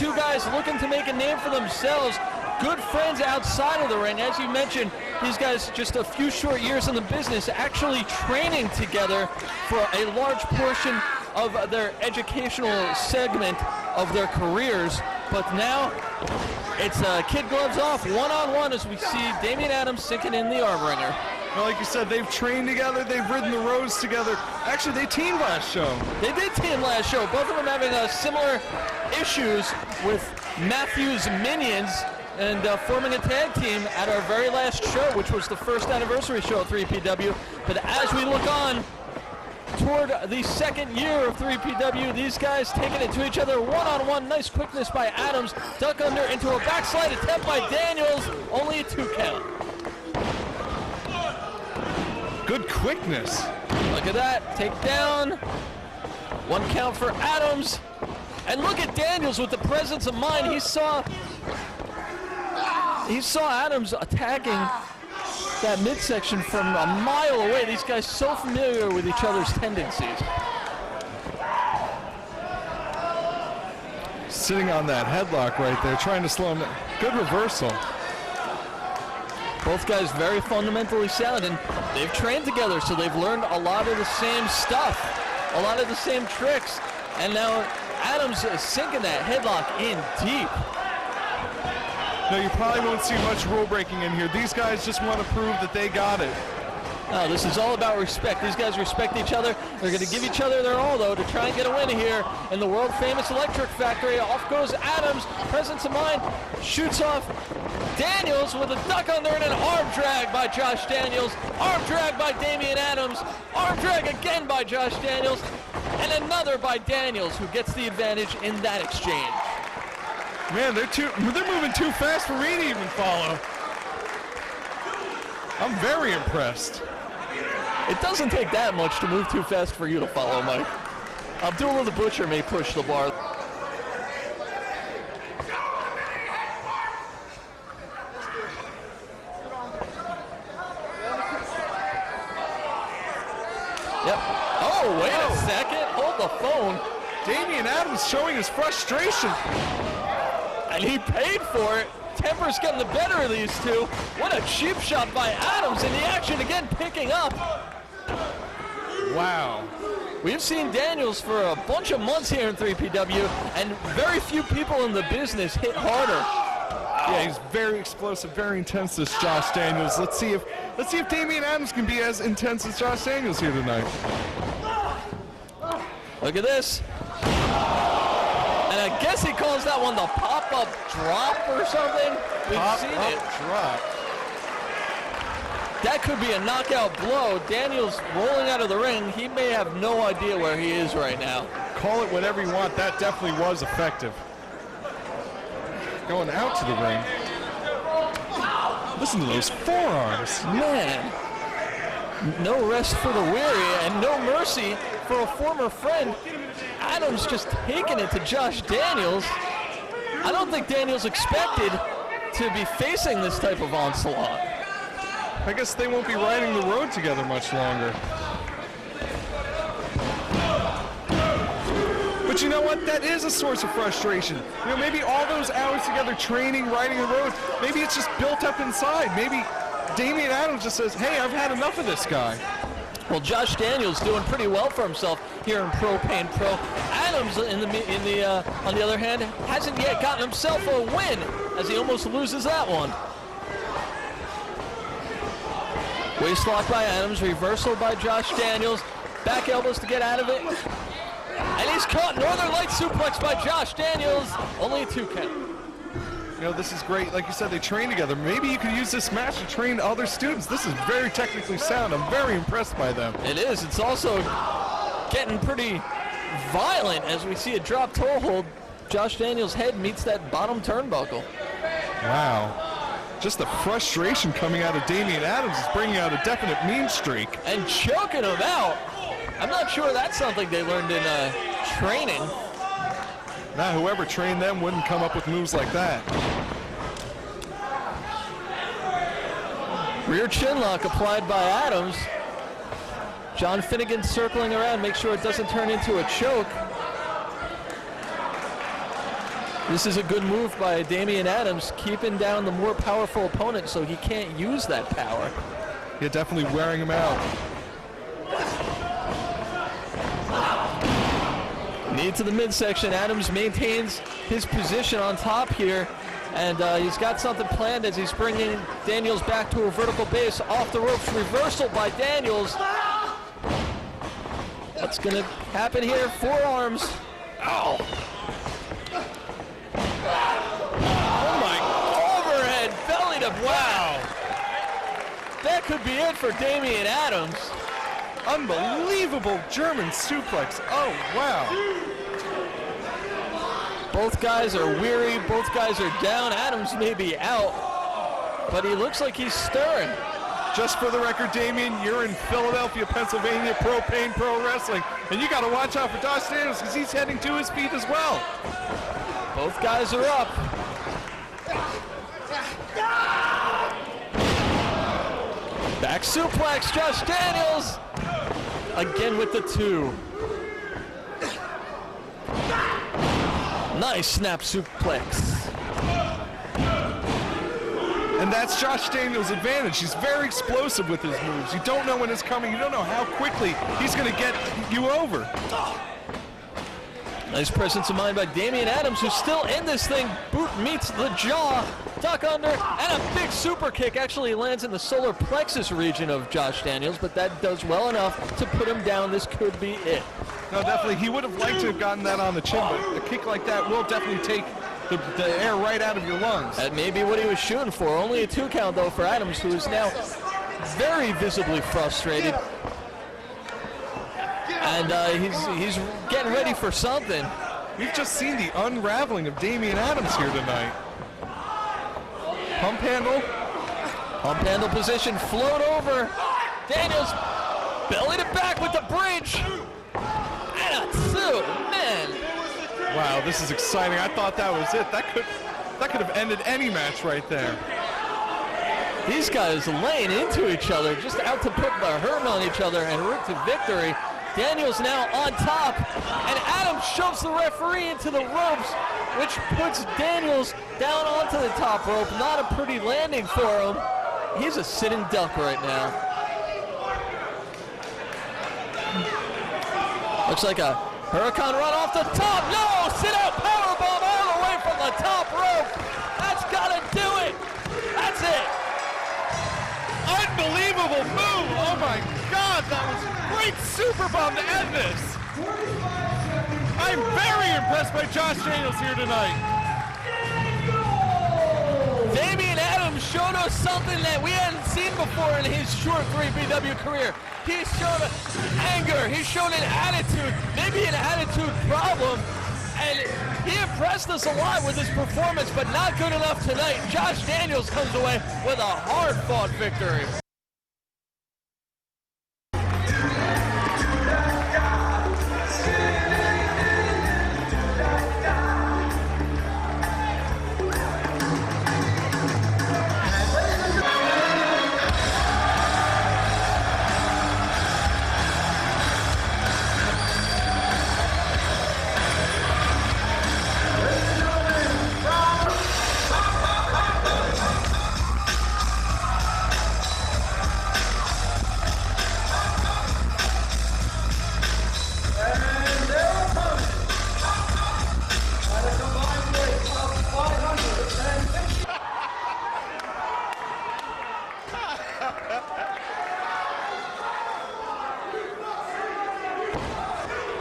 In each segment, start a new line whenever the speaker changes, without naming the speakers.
two guys looking to make a name for themselves. Good friends outside of the ring. As you mentioned, these guys just a few short years in the business, actually training together for a large portion of their educational segment of their careers. But now it's kid gloves off, one-on-one, as we see Damian Adams sinking in the arm wringer.
Well, like you said, they've trained together, they've ridden the roads together. Actually, they teamed last show.
They did team last show. Both of them having similar issues with Matthew's minions and forming a tag team at our very last show, which was the first anniversary show at 3PW. But as we look on toward the second year of 3PW, these guys taking it to each other one-on-one. Nice quickness by Adams. Duck under into a backslide attempt by Daniels. Only a 2 count.
Good quickness.
Look at that. Take down. 1 count for Adams. And look at Daniels with the presence of mind. He saw Adams attacking that midsection from a mile away. These guys so familiar with each other's tendencies.
Sitting on that headlock right there, trying to slow him down. Good reversal.
Both guys very fundamentally sound, and they've trained together, so they've learned a lot of the same stuff, a lot of the same tricks. And now Adams is sinking that headlock in deep.
No, you probably won't see much rule breaking in here. These guys just want to prove that they got it.
No, this is all about respect. These guys respect each other. They're going to give each other their all, though, to try and get a win here in the world-famous Electric Factory. Off goes Adams. Presence of mind. Shoots off Daniels with a duck under and an arm drag by Josh Daniels. Arm drag by Damian Adams. Arm drag again by Josh Daniels. And another by Daniels, who gets the advantage in that exchange.
Man, they're moving too fast for me to even follow. I'm very impressed.
It doesn't take that much to move too fast for you to follow, Mike. Abdullah the Butcher may push the bar. Yep. Oh, wait a second. Hold the phone.
Damian Adams showing his frustration.
And he paid for it. Temper's getting the better of these two. What a cheap shot by Adams, and the action again picking up.
Wow.
We've seen Daniels for a bunch of months here in 3PW, and very few people in the business hit harder.
Yeah, he's very explosive, very intense, this Josh Daniels. Let's see if Damian Adams can be as intense as Josh Daniels here tonight.
Look at this. And I guess he calls that one the pop-up drop or something. We've seen it.
Drop.
That could be a knockout blow. Daniels rolling out of the ring. He may have no idea where he is right now.
Call it whatever you want. That definitely was effective. Going out to the ring. Listen to those forearms.
Man. No rest for the weary and no mercy for a former friend. Adams just taking it to Josh Daniels. I don't think Daniels expected to be facing this type of onslaught.
I guess they won't be riding the road together much longer. But you know what? That is a source of frustration. You know, maybe all those hours together training, riding the road, maybe it's just built up inside. Maybe Damian Adams just says, hey, I've had enough of this guy.
Well, Josh Daniels doing pretty well for himself here in Propane Pro. Adams, on the other hand, hasn't yet gotten himself a win, as he almost loses that one. Waist lock by Adams, reversal by Josh Daniels. Back elbows to get out of it. And he's caught. Northern Light suplex by Josh Daniels. Only a 2 count.
You know, this is great. Like you said, they train together. Maybe you could use this match to train other students. This is very technically sound. I'm very impressed by them.
It is. It's also getting pretty violent as we see a drop toe hold. Josh Daniels' head meets that bottom turnbuckle.
Wow. Just the frustration coming out of Damian Adams is bringing out a definite mean streak.
And choking him out. I'm not sure that's something they learned in training.
Now, whoever trained them wouldn't come up with moves like that.
Rear chin lock applied by Adams. John Finnegan circling around, make sure it doesn't turn into a choke. This is a good move by Damian Adams, keeping down the more powerful opponent so he can't use that power.
Yeah, definitely wearing him out.
Knee to the midsection. Adams maintains his position on top here. And he's got something planned as he's bringing Daniels back to a vertical base. Off the ropes, reversal by Daniels. What's going to happen here? Forearms. Ow. Oh my, overhead, belly to wow. That could be it for Damian Adams.
Unbelievable German suplex. Oh, wow.
Both guys are weary, both guys are down. Adams may be out, but he looks like he's stirring.
Just for the record, Damian, you're in Philadelphia, Pennsylvania, Pro Wrestling, and you got to watch out for Josh Daniels because he's heading to his feet as well.
Both guys are up. Back suplex, Josh Daniels. Again with the 2. Nice snap suplex.
And that's Josh Daniels' advantage. He's very explosive with his moves. You don't know when it's coming. You don't know how quickly he's going to get you over.
Nice presence of mind by Damian Adams, who's still in this thing. Boot meets the jaw. Duck under, and a big super kick actually lands in the solar plexus region of Josh Daniels, but that does well enough to put him down. This could be it.
No, definitely. He would have liked to have gotten that on the chin, but a kick like that will definitely take the air right out of your lungs.
That may be what he was shooting for. Only a 2 count, though, for Adams, who is now very visibly frustrated. And he's getting ready for something.
We've just seen the unraveling of Damian Adams here tonight. Pump handle
position, float over. Daniels, belly to back with the bridge. And a 2, man.
Wow, this is exciting. I thought that was it. That could have ended any match right there.
These guys laying into each other, just out to put the hurt on each other and route to victory. Daniels now on top, and Adams shoves the referee into the ropes, which puts Daniels down onto the top rope. Not a pretty landing for him. He's a sitting duck right now. Looks like a Hurricane run off the top. No, sit out powerbomb all the way from the top rope. That's gotta do it. That's it.
Unbelievable move. Oh my God, that was a great super bomb to end this. I'm very impressed by Josh Daniels here tonight.
Damian Adams showed us something that we hadn't seen before in his short 3BW career. He showed anger, he showed an attitude, maybe an attitude problem, and he impressed us a lot with his performance, but not good enough tonight. Josh Daniels comes away with a hard-fought victory.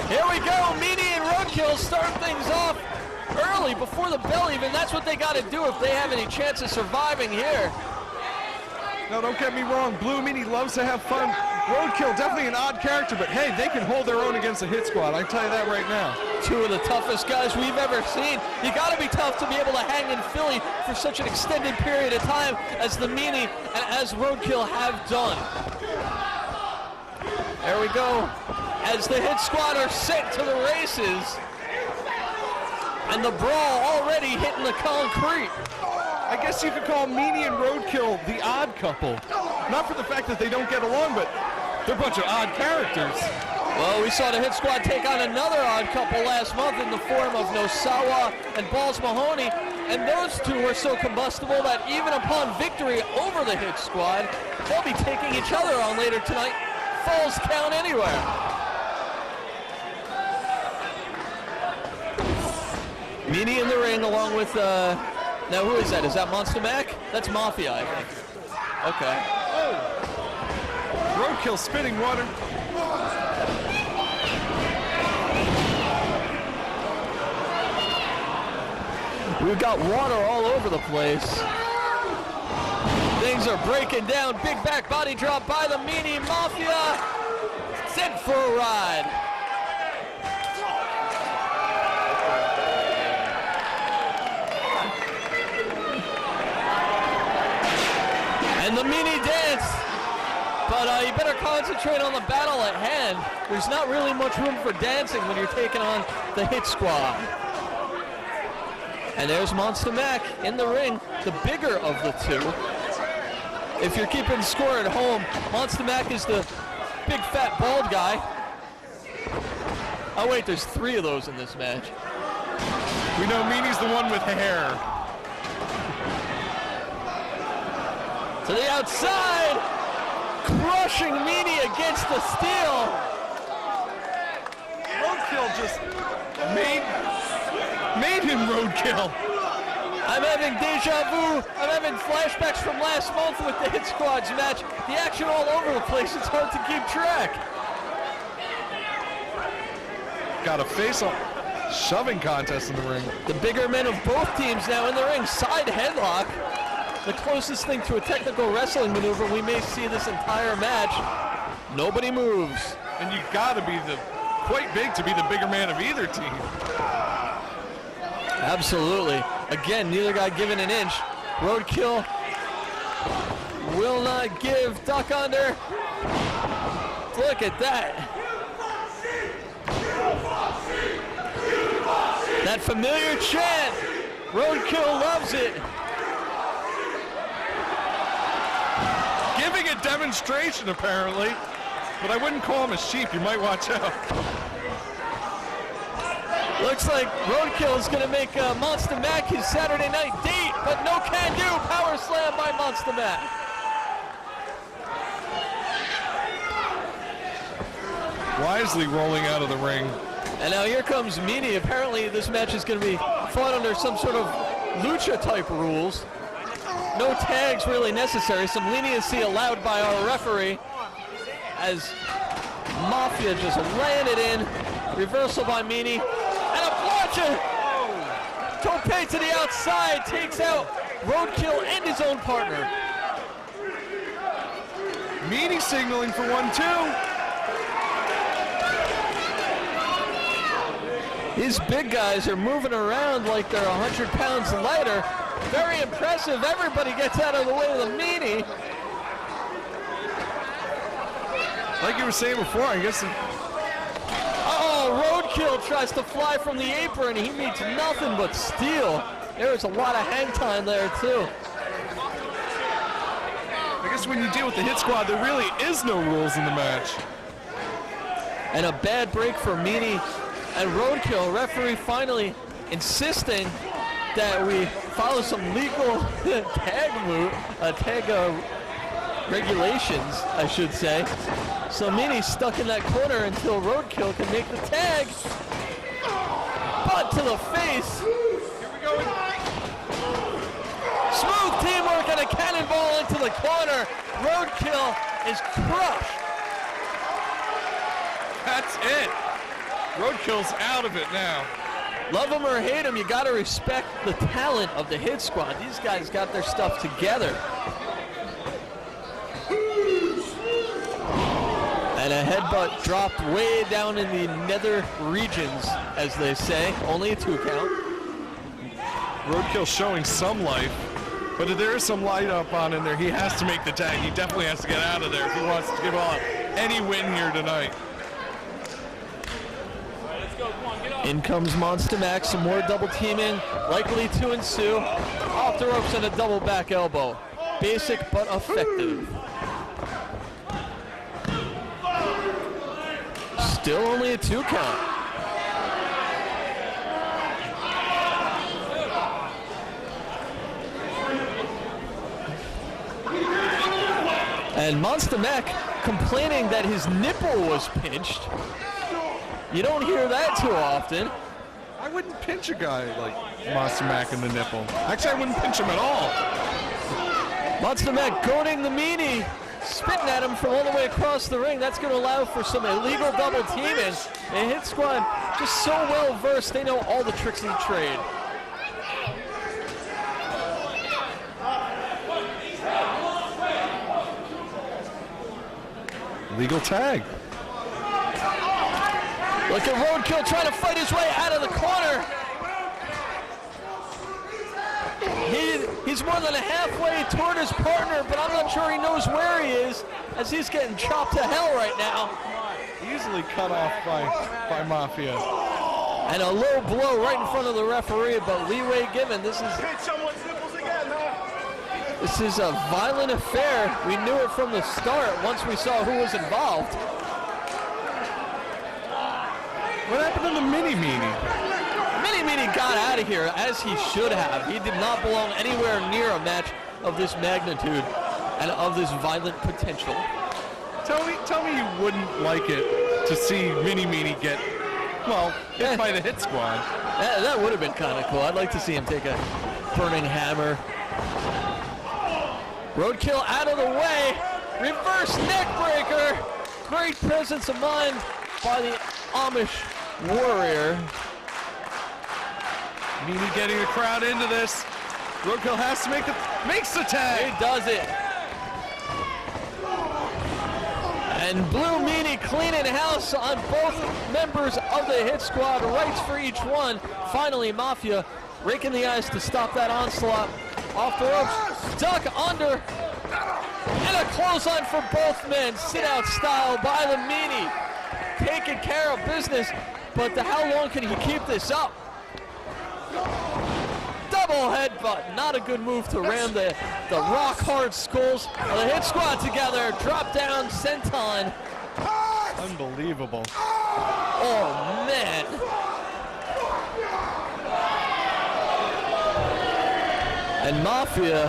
Here we go, Meanie and Roadkill start things off early before the bell even. That's what they got to do if they have any chance of surviving here.
No, don't get me wrong. Blue Meanie loves to have fun. Roadkill, definitely an odd character, but hey, they can hold their own against the Hit Squad. I can tell you that right now.
Two of the toughest guys we've ever seen. You got to be tough to be able to hang in Philly for such an extended period of time as the Meanie and as Roadkill have done. There we go. As the Hit Squad are sent to the races. And the brawl already hitting the concrete.
I guess you could call Meanie and Roadkill the odd couple. Not for the fact that they don't get along, but they're a bunch of odd characters.
Well, we saw the Hit Squad take on another odd couple last month in the form of Nosawa and Balls Mahoney, and those two were so combustible that even upon victory over the Hit Squad, they'll be taking each other on later tonight. Falls count anywhere. Meanie in the ring along with Now who is that? Is that Monsta Mack? That's Mafia, I think. Okay.
Roadkill spitting water.
We've got water all over the place. Things are breaking down. Big back body drop by the Meanie. Mafia sent for a ride. And the Meanie dance. But you better concentrate on the battle at hand. There's not really much room for dancing when you're taking on the Hit Squad. And there's Monsta Mack in the ring, the bigger of the two. If you're keeping score at home, Monsta Mack is the big fat bald guy. Oh wait, there's 3 of those in this match.
We know Meanie's the one with hair.
To the outside, crushing Meanie against the steel.
Roadkill just made him Roadkill.
I'm having deja vu. I'm having flashbacks from last month with the Hit Squad's match. The action all over the place. It's hard to keep track.
Got a face-off shoving contest in the ring.
The bigger men of both teams now in the ring. Side headlock. The closest thing to a technical wrestling maneuver we may see this entire match. Nobody moves.
And you got to be quite big to be the bigger man of either team.
Absolutely. Again, neither guy giving an inch. Roadkill will not give. Duck under. Look at that. That familiar chant. Roadkill loves it.
Giving a demonstration, apparently. But I wouldn't call him a sheep. You might watch out.
Looks like Roadkill is going to make Monsta Mack his Saturday night date, but no can do. Power slam by Monsta Mack.
Wisely rolling out of the ring.
And now here comes Meanie. Apparently this match is going to be fought under some sort of lucha type rules. No tags really necessary. Some leniency allowed by our referee as Mafia just ran it in. Reversal by Meanie. And a bludgeon! Tope to the outside takes out Roadkill and his own partner.
Meanie signaling for 1-2.
These big guys are moving around like they're 100 pounds lighter. Very impressive. Everybody gets out of the way of the Meanie.
Like you were saying before, I guess.
Roadkill tries to fly from the apron. He meets nothing but steel. There's a lot of hang time there, too.
I guess when you deal with the Hit Squad, there really is no rules in the match.
And a bad break for Meanie and Roadkill. Referee finally insisting that we follow some legal tag regulations, I should say. So Meanie's stuck in that corner until Roadkill can make the tag. Butt to the face.
Here we go.
Smooth teamwork and a cannonball into the corner. Roadkill is crushed.
That's it. Roadkill's out of it now.
Love him or hate him, you got to respect the talent of the Hit Squad. These guys got their stuff together. And a headbutt dropped way down in the nether regions, as they say. Only a 2 count.
Roadkill showing some life, but if there is some light up on in there, he has to make the tag. He definitely has to get out of there if he wants to give up any win here tonight.
In comes Monsta Mack, some more double teaming, likely to ensue. Off the ropes and a double back elbow. Basic but effective. Still only a 2 count. And Monsta Mack complaining that his nipple was pinched. You don't hear that too often.
I wouldn't pinch a guy like Monsta Mack in the nipple. Actually, I wouldn't pinch him at all.
Monsta Mack goading the Meanie, spitting at him from all the way across the ring. That's going to allow for some illegal double teaming. The Hit Squad just so well versed, they know all the tricks of the trade.
Legal tag.
Look at Roadkill trying to fight his way out of the corner. He's more than halfway toward his partner, but I'm not sure he knows where he is as he's getting chopped to hell right now.
Easily cut off by Mafia.
And a low blow right in front of the referee, but leeway given. This is a violent affair. We knew it from the start once we saw who was involved.
What happened to the Meanie?
Meanie got out of here as he should have. He did not belong anywhere near a match of this magnitude and of this violent potential.
Tell me you wouldn't like it to see Meanie get, well, hit by the Hit Squad.
That would have been kind of cool. I'd like to see him take a burning hammer. Roadkill out of the way. Reverse neck breaker. Great presence of mind by the Amish warrior.
Meanie getting the crowd into this. Roadkill has to makes the tag.
He does it. And Blue Meanie cleaning house on both members of the Hit Squad. Rights for each one. Finally, Mafia raking the ice to stop that onslaught. Off the ropes, duck under, and a clothesline for both men. Sit-out style by the Meanie. Taking care of business, but how long can he keep this up? Double headbutt, not a good move to ram the rock-hard skulls of the Hit Squad together. Drop down, senton.
Unbelievable.
Oh, man. And Mafia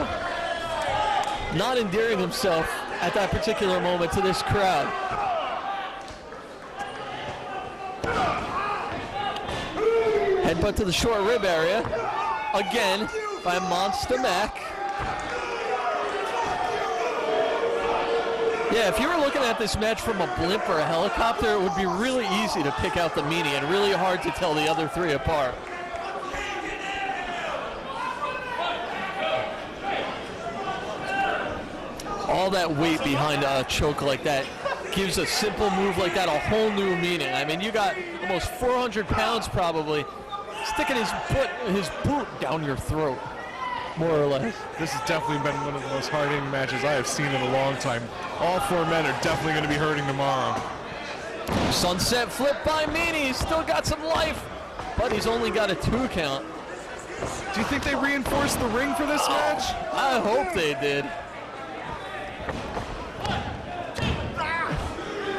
not endearing himself at that particular moment to this crowd. Headbutt to the short rib area, again by Monsta Mack. Yeah, if you were looking at this match from a blimp or a helicopter, it would be really easy to pick out the Meanie and really hard to tell the other three apart. All that weight behind a choke like that gives a simple move like that a whole new meaning. I mean, you got almost 400 pounds probably sticking his boot down your throat, more or less.
This has definitely been one of the most hard-hitting matches I have seen in a long time. All four men are definitely going to be hurting tomorrow.
Sunset flip by Meanie. He's still got some life, but he's only got a 2 count.
Do you think they reinforced the ring for this match?
I hope they did.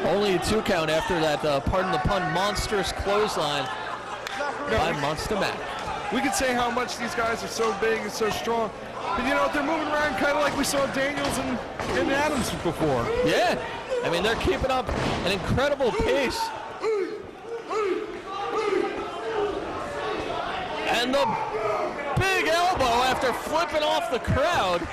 Only a 2 count after that, pardon the pun, monstrous clothesline by Monsta Mack.
We could say how much these guys are so big and so strong, but you know, they're moving around kind of like we saw Daniels and Adams before.
Yeah, I mean, they're keeping up an incredible pace. And the big elbow after flipping off the crowd.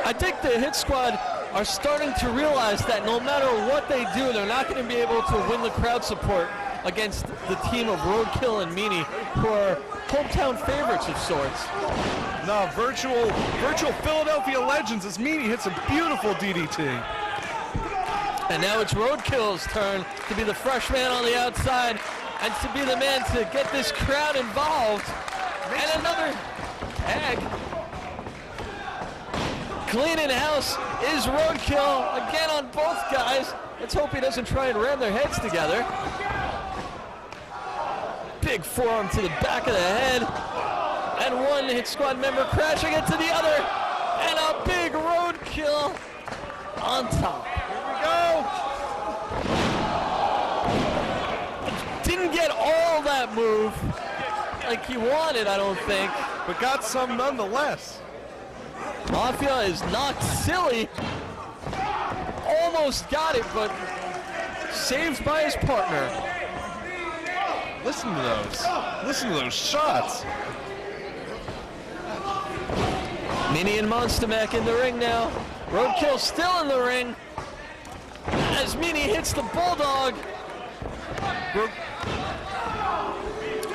I think the Hit Squad are starting to realize that no matter what they do, they're not going to be able to win the crowd support against the team of Roadkill and Meanie, who are hometown favorites of sorts.
No, virtual Philadelphia legends as Meanie hits a beautiful DDT.
And now it's Roadkill's turn to be the fresh man on the outside and to be the man to get this crowd involved. And another tag. Cleaning house is Roadkill again on both guys. Let's hope he doesn't try and ram their heads together. Big forearm to the back of the head. And one Hit Squad member crashing into the other. And a big Roadkill on top.
Here we go.
Didn't get all that move like he wanted, I don't think.
But got some nonetheless.
Mafia is knocked silly. Almost got it, but saved by his partner.
Listen to those. Listen to those shots.
Meanie and Monsta Mack in the ring now. Roadkill still in the ring. As Meanie hits the Bulldog.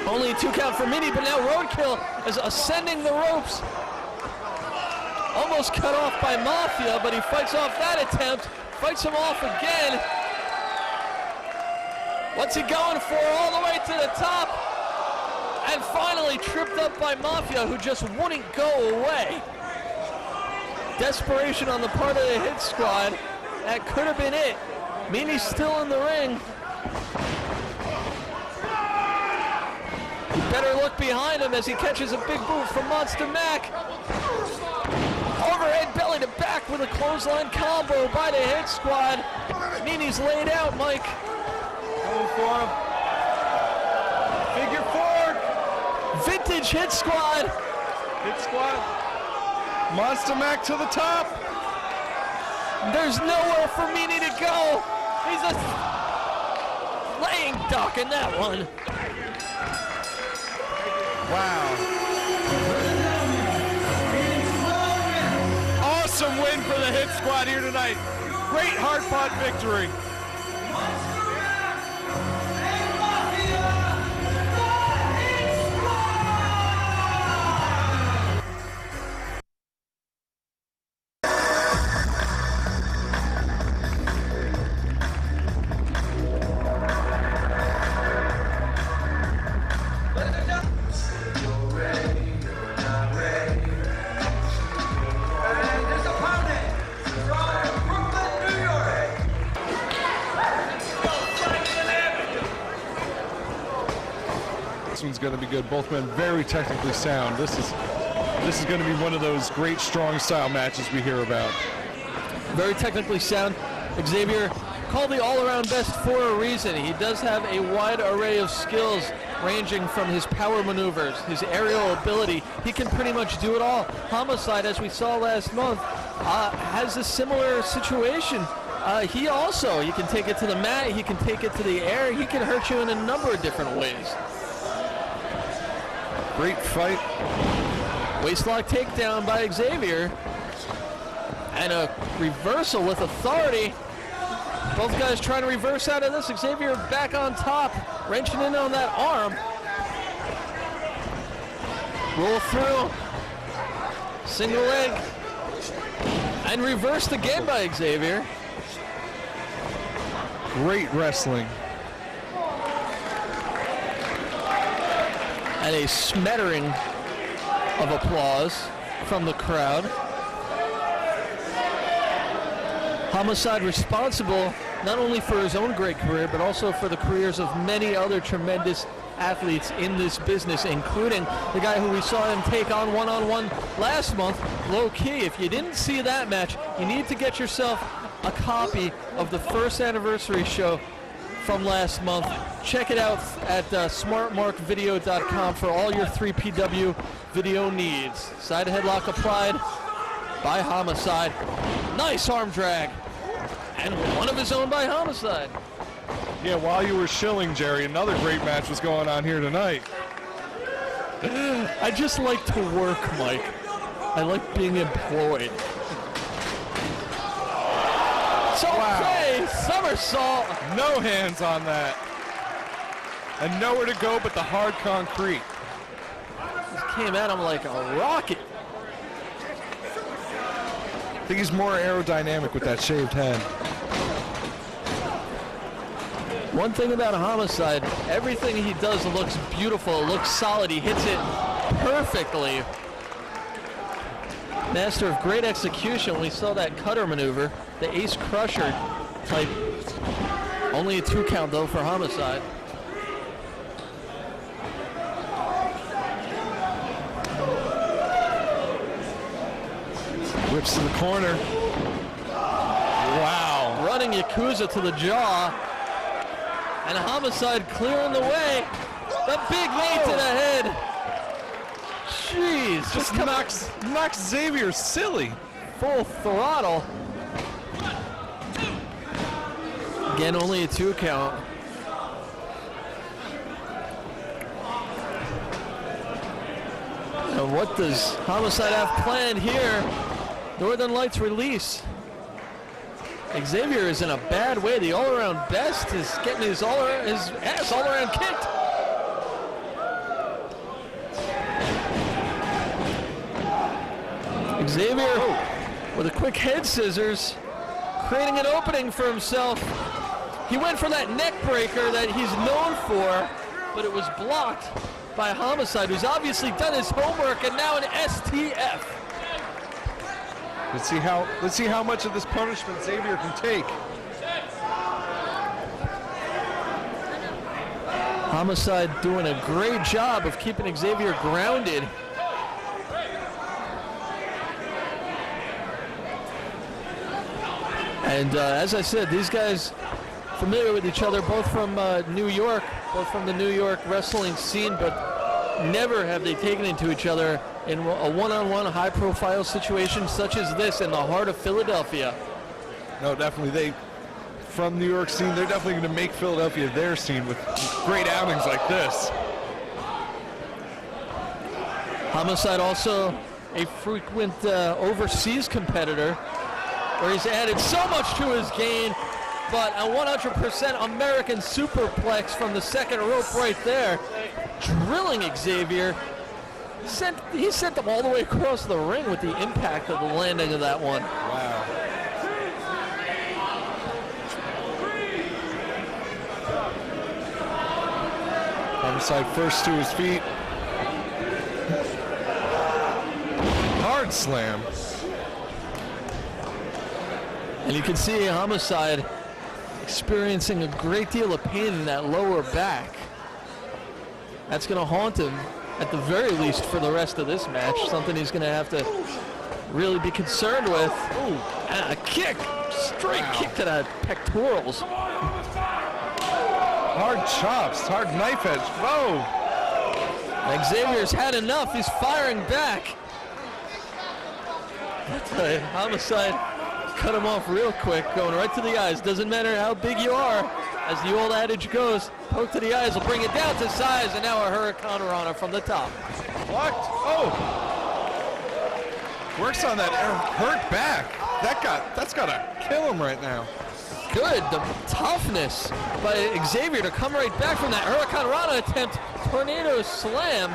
Only a 2 count for Meanie, but now Roadkill is ascending the ropes. Almost cut off by Mafia, but he fights off that attempt. Fights him off again. What's he going for? All the way to the top. And finally tripped up by Mafia, who just wouldn't go away. Desperation on the part of the Hit Squad. That could have been it. Meanie's still in the ring. You better look behind him as he catches a big boot from Monsta Mack. Overhead belly to back with a clothesline combo by the Hit Squad. Meanie's laid out, Mike.
Going for him. Figure 4.
Vintage Hit Squad.
Hit Squad. Monsta Mack to the top.
There's nowhere for Meanie to go. He's a laying duck in that one.
Wow. Awesome win for the Hit Squad here tonight. Great hard-fought victory. This one's going to be good. Both men very technically sound. This is going to be one of those great strong style matches we hear about.
Very technically sound. Xavier called the all-around best for a reason. He does have a wide array of skills ranging from his power maneuvers, his aerial ability. He can pretty much do it all. Homicide, as we saw last month, has a similar situation. He can take it to the mat, he can take it to the air, he can hurt you in a number of different ways.
Great fight.
Waistlock takedown by Xavier. And a reversal with authority. Both guys trying to reverse out of this. Xavier back on top, wrenching in on that arm. Roll through. Single leg. And reversed again by Xavier.
Great wrestling.
And a smattering of applause from the crowd. Homicide responsible not only for his own great career, but also for the careers of many other tremendous athletes in this business, including the guy who we saw him take on one-on-one last month, Low Key. If you didn't see that match, you need to get yourself a copy of the first anniversary show from last month. Check it out at smartmarkvideo.com for all your 3PW video needs. Side headlock applied by Homicide. Nice arm drag. And one of his own by Homicide.
Yeah, while you were shilling, Jerry, another great match was going on here tonight.
I just like to work, Mike. I like being employed. Okay, somersault.
No hands on that. And nowhere to go but the hard concrete.
Just came at him like a rocket.
I think he's more aerodynamic with that shaved head.
One thing about a Homicide, everything he does looks beautiful, looks solid. He hits it perfectly. Master of great execution. We saw that cutter maneuver, the Ace Crusher type. Only a 2 count though for Homicide.
Whips to the corner. Wow.
Running Yakuza to the jaw. And Homicide clearing the way. The big knee to the head. Jeez.
Just knocks Xavier silly.
Full throttle. Again, only a 2 count. And what does Homicide have planned here? Northern Lights release. Xavier is in a bad way. The all-around best is getting his ass all around kicked. Xavier with a quick head scissors, creating an opening for himself. He went for that neck breaker that he's known for, but it was blocked by Homicide, who's obviously done his homework and now an STF.
Let's see how much of this punishment Xavier can take.
Homicide doing a great job of keeping Xavier grounded. And as I said, these guys familiar with each other, both from New York, both from the New York wrestling scene, but never have they taken into each other in a one-on-one high-profile situation such as this in the heart of Philadelphia.
No, definitely. From New York scene, they're definitely going to make Philadelphia their scene with great outings like this.
Homicide also a frequent overseas competitor, where he's added so much to his game, but a 100% American superplex from the second rope right there, drilling Xavier. He sent them all the way across the ring with the impact of the landing of that one.
Wow. Homicide first to his feet. Hard slam.
And you can see Homicide experiencing a great deal of pain in that lower back. That's going to haunt him, at the very least, for the rest of this match. Something he's going to have to really be concerned with. Ooh, and a kick, straight kick to the pectorals.
Hard chops, hard knife edge. Whoa!
Xavier's had enough. He's firing back. Homicide cut him off real quick, going right to the eyes. Doesn't matter how big you are, as the old adage goes, poke to the eyes will bring it down to size, and now a Hurricane Rana from the top.
Blocked. Oh! Works on that hurt back. That's gotta kill him right now.
Good, the toughness by Xavier to come right back from that Hurricane Rana attempt. Tornado slam.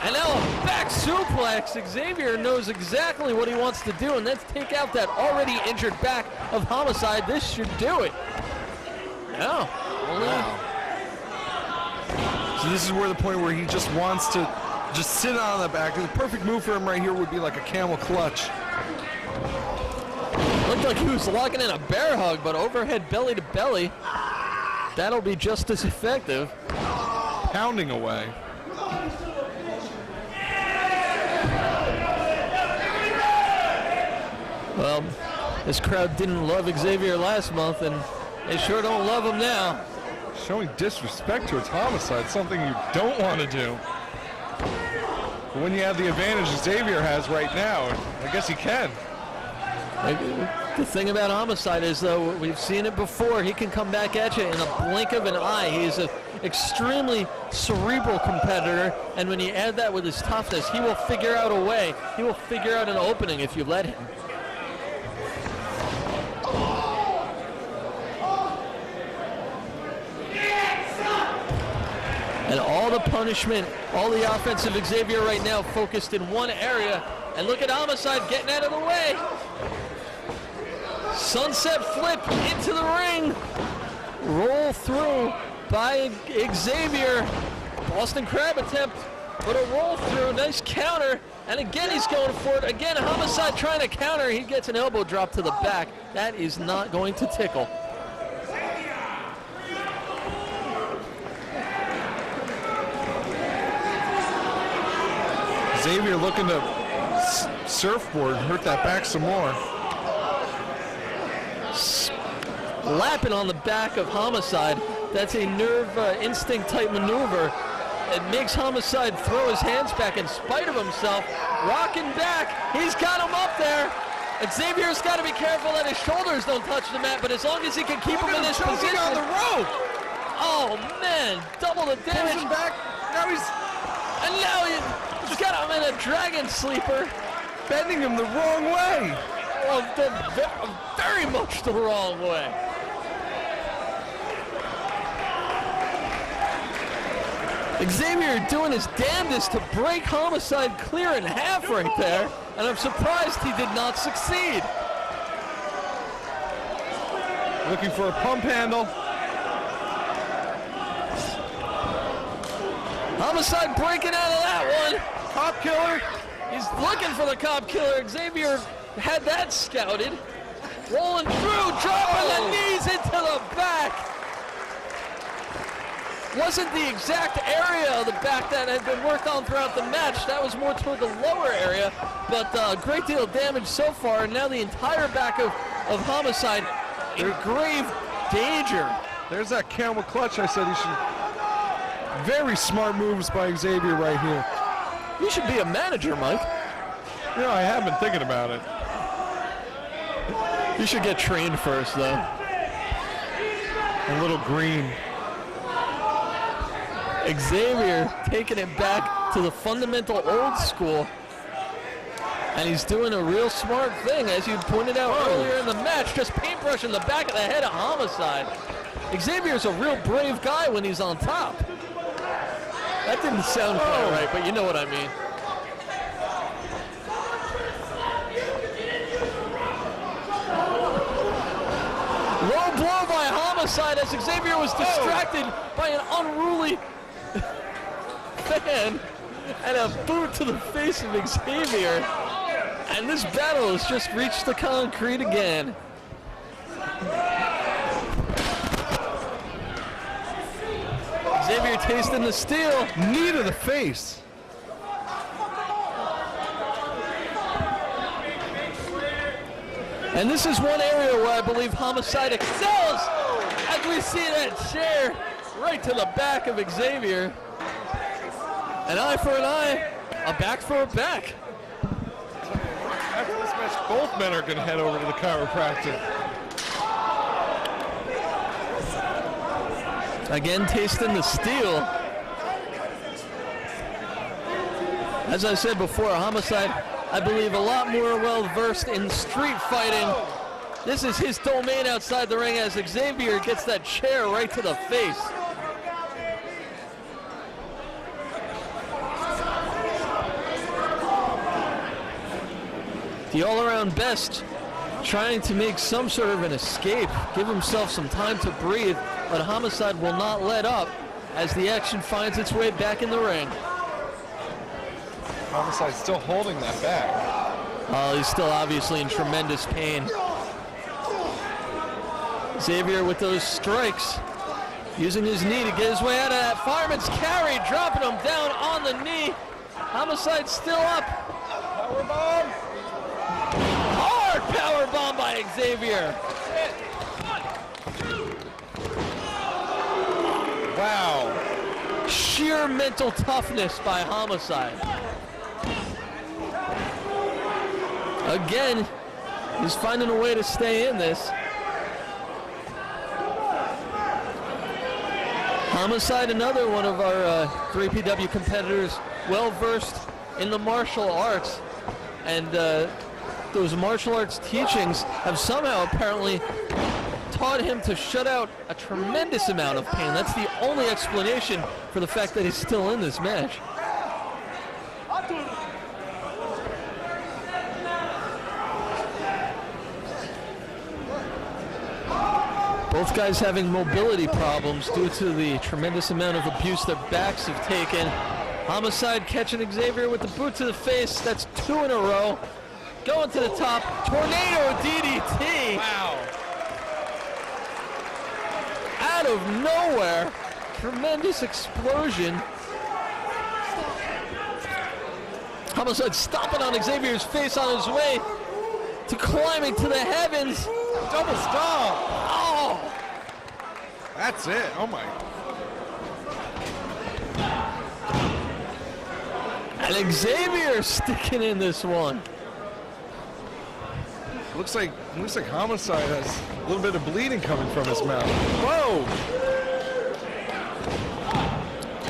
And now a back suplex. Xavier knows exactly what he wants to do, and that's take out that already injured back of Homicide. This should do it. No.
Wow. So this is where the point where he just wants to just sit on the back. The perfect move for him right here would be like a camel clutch.
Looked like he was locking in a bear hug, but overhead belly to belly. That'll be just as effective.
Pounding away.
Well, this crowd didn't love Xavier last month, and they sure don't love him now.
Showing disrespect towards Homicide, something you don't want to do. But when you have the advantage Xavier has right now, I guess he can.
The thing about Homicide is, though, we've seen it before. He can come back at you in a blink of an eye. He's an extremely cerebral competitor, and when you add that with his toughness, he will figure out a way. He will figure out an opening if you let him. And all the punishment, all the offensive Xavier right now focused in one area. And look at Homicide getting out of the way. Sunset flip into the ring. Roll through by Xavier. Boston Crab attempt, but a roll through, nice counter. And again, he's going for it. Again, Homicide trying to counter. He gets an elbow drop to the back. That is not going to tickle.
Xavier looking to surfboard and hurt that back some more.
Lapping on the back of Homicide. That's a nerve instinct type maneuver. It makes Homicide throw his hands back in spite of himself. Rocking back. He's got him up there. Xavier's got to be careful that his shoulders don't touch the mat, but as long as he can keep him in this position.
On the rope.
Oh man, double the damage.
Pulls him back. Now he's
got him in a dragon sleeper.
bending him the wrong way.
Well, very much the wrong way. Xavier doing his damnedest to break Homicide clear in half right there, and I'm surprised he did not succeed.
Looking for a pump handle.
Homicide breaking out of that one.
Cop killer.
He's looking for the cop killer. Xavier had that scouted. Rolling through, dropping the knees into the back. Wasn't the exact area of the back that had been worked on throughout the match. That was more toward the lower area, but a great deal of damage so far, and now the entire back of Homicide in grave danger.
There's that camel clutch I said he should. Very smart moves by Xavier right here.
You should be a manager, Mike.
You know, I have been thinking about it.
You should get trained first, though.
A little green.
Xavier taking it back to the fundamental old school. And he's doing a real smart thing, as you pointed out earlier in the match, just paintbrushing the back of the head of Homicide. Xavier's a real brave guy when he's on top. That didn't sound quite right, but you know what I mean. Low blow by Homicide as Xavier was distracted by an unruly fan and a boot to the face of Xavier. And this battle has just reached the concrete again. Xavier tasting the steel.
Knee to the face.
And this is one area where I believe Homicide excels, as we see that chair right to the back of Xavier. An eye for an eye, a back for a back.
After this match, both men are going to head over to the chiropractor.
Again, tasting the steel. As I said before, Homicide, I believe, a lot more well-versed in street fighting. This is his domain outside the ring as Xavier gets that chair right to the face. The all-around best trying to make some sort of an escape, give himself some time to breathe, but Homicide will not let up as the action finds its way back in the ring.
Homicide's still holding that back.
He's still obviously in tremendous pain. Xavier with those strikes, using his knee to get his way out of that fireman's carry, dropping him down on the knee. Homicide still up.
Powerbomb.
Hard power bomb by Xavier.
Wow.
Sheer mental toughness by Homicide. Again, he's finding a way to stay in this. Homicide, another one of our 3PW competitors, well-versed in the martial arts. And those martial arts teachings have somehow apparently taught him to shut out a tremendous amount of pain. That's the only explanation for the fact that he's still in this match. Both guys having mobility problems due to the tremendous amount of abuse their backs have taken. Homicide catching Xavier with the boot to the face. That's 2 in a row. Going to the top. Tornado DDT.
Wow.
Out of nowhere. Tremendous explosion. Homicide stomping on Xavier's face on his way to climbing to the heavens.
Double stomp.
Oh!
That's it. Oh my.
And Xavier sticking in this one.
Looks like Homicide has a little bit of bleeding coming from his mouth. Whoa!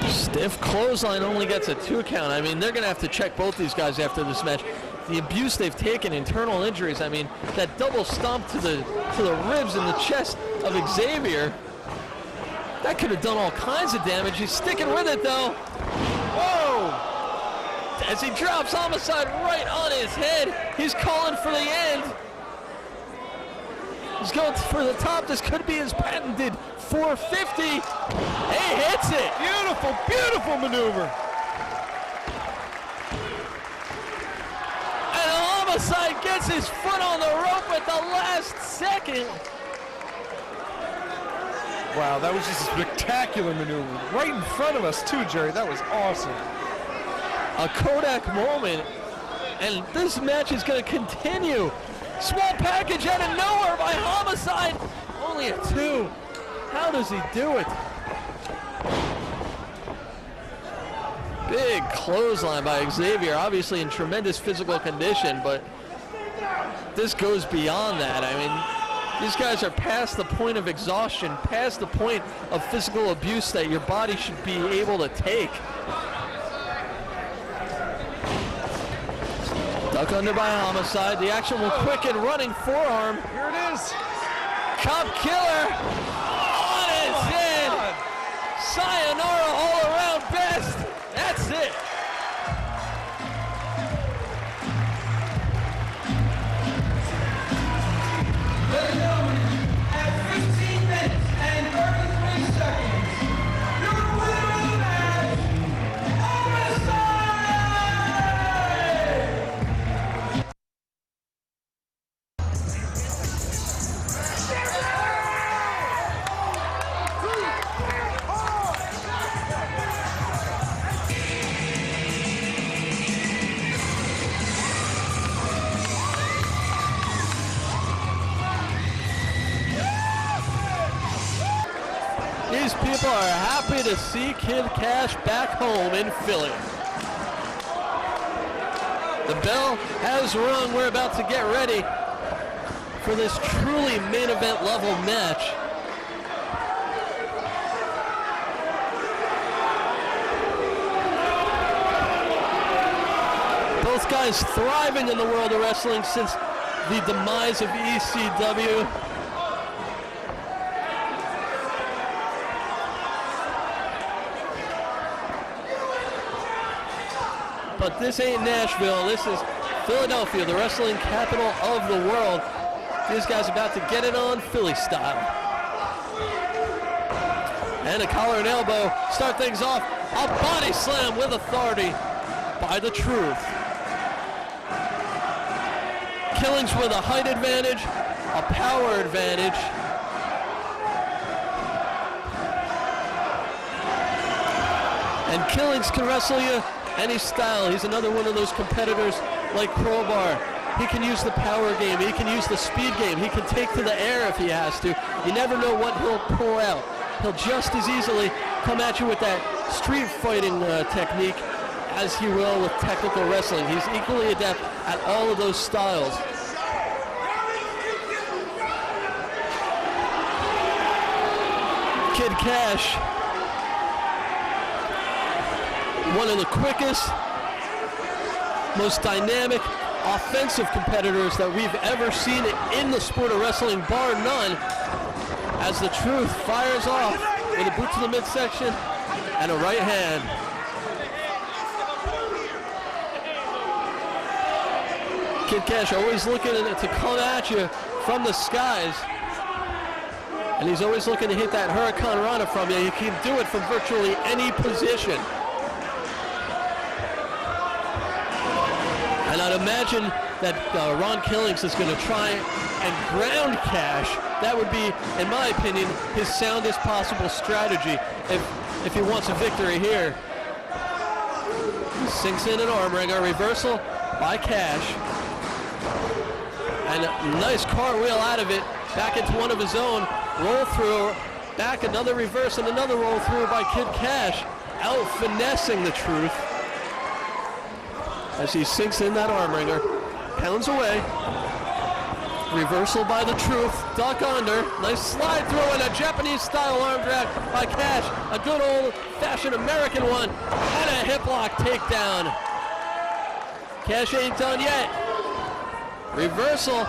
Stiff clothesline only gets a 2 count. I mean, they're going to have to check both these guys after this match. The abuse they've taken, internal injuries. I mean, that double stomp to the ribs and the chest of Xavier, that could have done all kinds of damage. He's sticking with it, though. Whoa! As he drops Homicide right on his head, he's calling for the end. He's going for the top. This could be his patented 450. He hits it.
Beautiful, beautiful maneuver.
And Homicide gets his foot on the rope at the last second.
Wow, that was just a spectacular maneuver. Right in front of us, too, Jerry. That was awesome.
A Kodak moment. And this match is going to continue. Small package out of nowhere by Homicide. Only a 2. How does he do it? Big clothesline by Xavier, obviously in tremendous physical condition, but this goes beyond that. I mean, these guys are past the point of exhaustion, past the point of physical abuse that your body should be able to take. Duck under by Homicide. The action will quicken. Running forearm.
Here it is.
Cop killer on his head. Sayonara all around best. That's it.
At 15 minutes and 33 seconds, your winner of the match, Homicide!
These people are happy to see Kid Kash back home in Philly. The bell has rung. We're about to get ready for this truly main event level match. Both guys thriving in the world of wrestling since the demise of ECW. But this ain't Nashville, this is Philadelphia, the wrestling capital of the world. These guys about to get it on Philly style. And a collar and elbow, start things off. A body slam with authority by the Truth. Killings with a height advantage, a power advantage. And Killings can wrestle you any style. He's another one of those competitors like Crowbar. He can use the power game. He can use the speed game. He can take to the air if he has to. You never know what he'll pull out. He'll just as easily come at you with that street fighting technique as he will with technical wrestling. He's equally adept at all of those styles. Kid Kash, one of the quickest, most dynamic, offensive competitors that we've ever seen in the sport of wrestling, bar none, as the Truth fires off with a boot to the midsection and a right hand. Kid Kash always looking to come at you from the skies, and he's always looking to hit that Hurricane Rana from you. He can do it from virtually any position. And I'd imagine that Ron Killings is going to try and ground Kash. That would be, in my opinion, his soundest possible strategy if he wants a victory here. He sinks in an arm wringer, reversal by Kash. And a nice cartwheel out of it, back into one of his own. Roll through, back another reverse and another roll through by Kid Kash, out finessing the Truth. As he sinks in that arm wringer, pounds away. Reversal by the Truth, duck under, nice slide through and a Japanese-style arm drag by Kash, a good old-fashioned American one, and a hip lock takedown. Kash ain't done yet. Reversal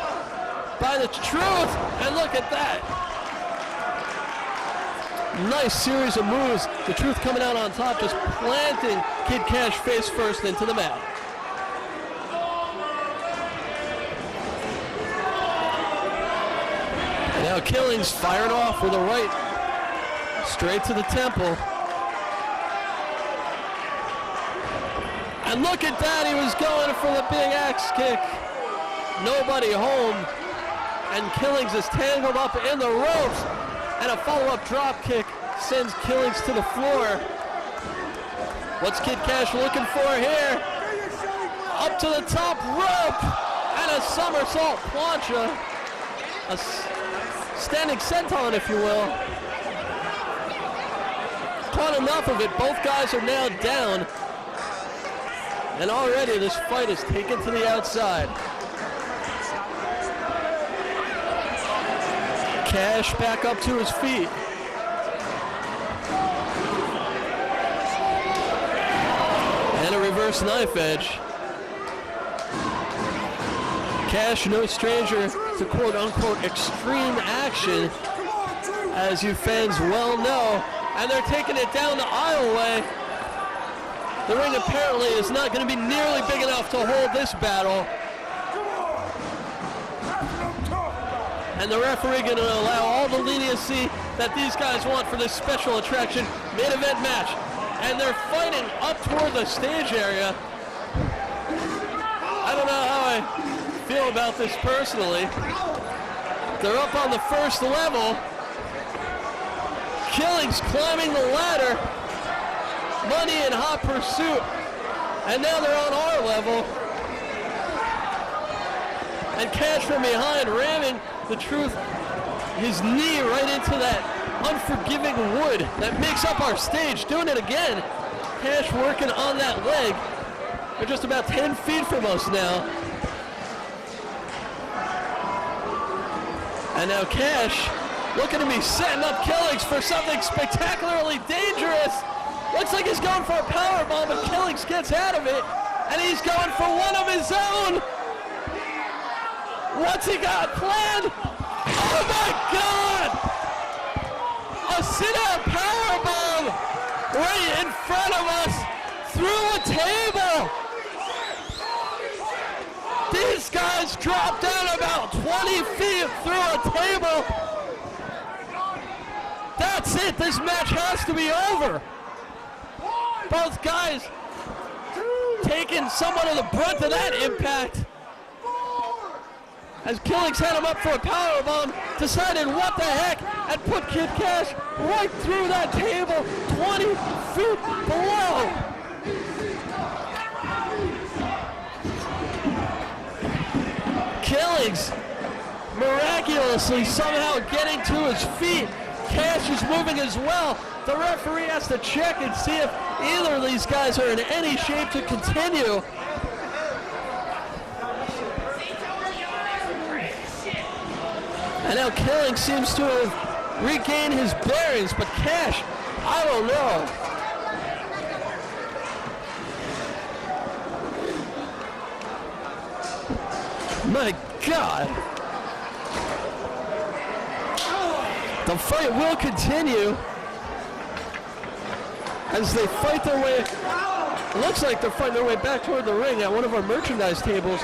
by the Truth, and look at that. Nice series of moves. The Truth coming out on top, just planting Kid Kash face first into the mat. Now Killings fired off with a right straight to the temple. And look at that, he was going for the big axe kick. Nobody home. And Killings is tangled up in the ropes. And a follow-up drop kick sends Killings to the floor. What's Kid Kash looking for here? Up to the top rope. And a somersault plancha. A standing senton, if you will. Caught enough of it. Both guys are now down. And already this fight is taken to the outside. Kash back up to his feet. And a reverse knife edge. Kash, no stranger to quote-unquote extreme action, as you fans well know. And they're taking it down the aisleway. The ring apparently is not going to be nearly big enough to hold this battle. And the referee going to allow all the leniency that these guys want for this special attraction main event match. And they're fighting up toward the stage area. I don't know how I feel about this personally. They're up on the first level. Killings climbing the ladder. Money in hot pursuit. And now they're on our level. And Kash from behind ramming the Truth, his knee right into that unforgiving wood that makes up our stage. Doing it again. Kash working on that leg. They're just about 10 feet from us now. And now Kash looking to be setting up Killings for something spectacularly dangerous. Looks like he's going for a powerbomb, but Killings gets out of it. And he's going for one of his own. What's he got planned? Oh my God! A sit-out powerbomb right in front of us through a table. These guys dropped down about 20 feet through a table. That's it. This match has to be over. Both guys taking somewhat of the brunt of that impact. As Killings had him up for a powerbomb, decided what the heck, and put Kid Kash right through that table, 20 feet below. Killings miraculously somehow getting to his feet. Kash is moving as well. The referee has to check and see if either of these guys are in any shape to continue. And now Killings seems to have regained his bearings, but Kash, I don't know. My God. The fight will continue as they fight their way. It looks like they're fighting their way back toward the ring at one of our merchandise tables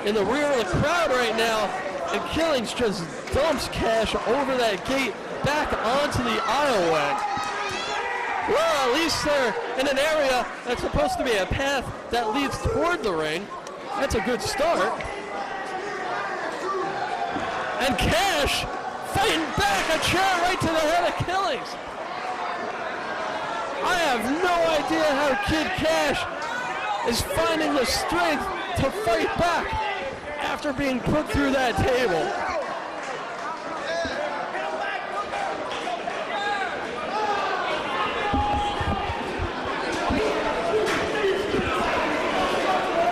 in the rear of the crowd right now. And Killings just dumps Kash over that gate back onto the aisleway. Well, at least they're in an area that's supposed to be a path that leads toward the ring. That's a good start. And Kash fighting back, a chair right to the head of Killings. I have no idea how Kid Kash is finding the strength to fight back after being put through that table.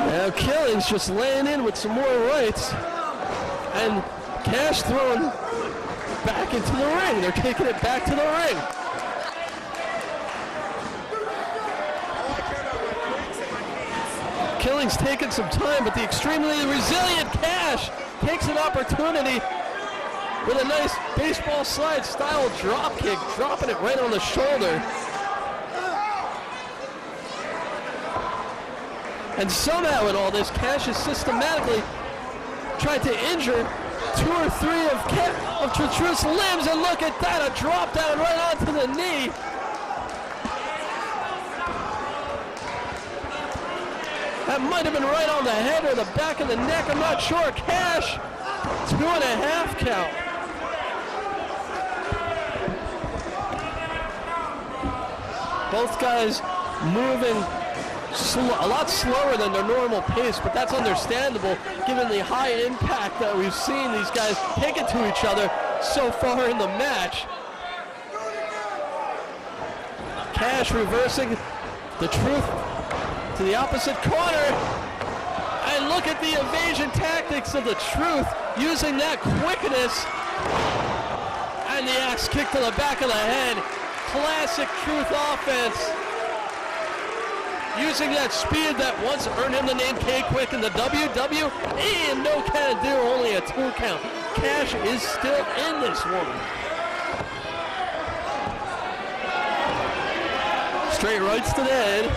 Now Killings just laying in with some more rights. And Kash thrown back into the ring. They're taking it back to the ring. Killing's taking some time, but the extremely resilient Kash takes an opportunity with a nice baseball slide style drop kick, dropping it right on the shoulder. And somehow in all this, Kash is systematically tried to injure 2 or 3 of Truth's limbs, and look at that, a drop down right onto the knee. That might have been right on the head or the back of the neck, I'm not sure. Kash, 2.5 count. Both guys moving a lot slower than their normal pace, but that's understandable given the high impact that we've seen these guys taking to each other so far in the match. Kash reversing the Truth to the opposite corner. And look at the evasion tactics of the Truth, using that quickness. And the axe kick to the back of the head. Classic Truth offense. Using that speed that once earned him the name K-Quick in the WWE, and no can do, only a 2 count. Kash is still in this one. Straight rights to the head.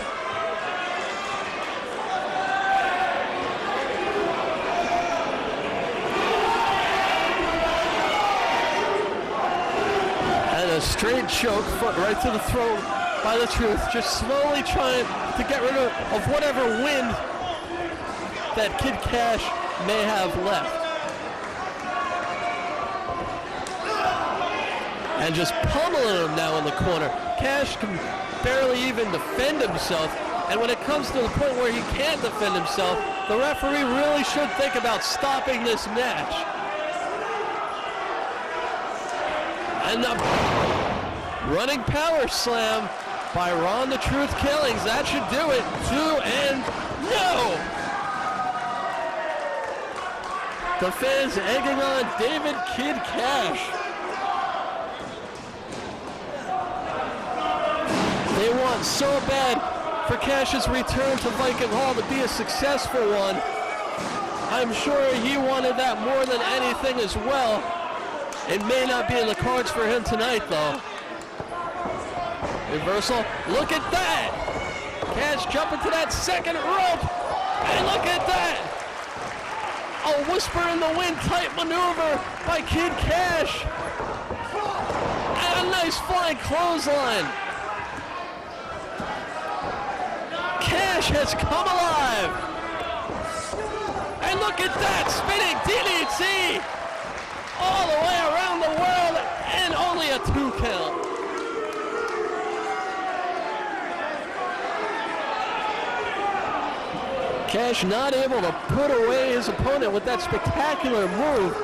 And a straight choke, foot right to the throat by the Truth, just slowly trying to get rid of whatever wind that Kid Kash may have left. And just pummeling him now in the corner. Kash can barely even defend himself, and when it comes to the point where he can't defend himself, the referee really should think about stopping this match. And the running power slam by Ron the Truth Killings. That should do it. 2 and no! The fans egging on David Kid Kash. They want so bad for Kash's return to Viking Hall to be a successful one. I'm sure he wanted that more than anything as well. It may not be in the cards for him tonight, though. Reversal. Look at that! Kash jumping to that second rope. And look at that! A whisper in the wind type maneuver by Kid Kash. And a nice flying clothesline. Kash has come alive. And look at that, spinning DDT all the way around the world, and only a 2 count. Kash not able to put away his opponent with that spectacular move.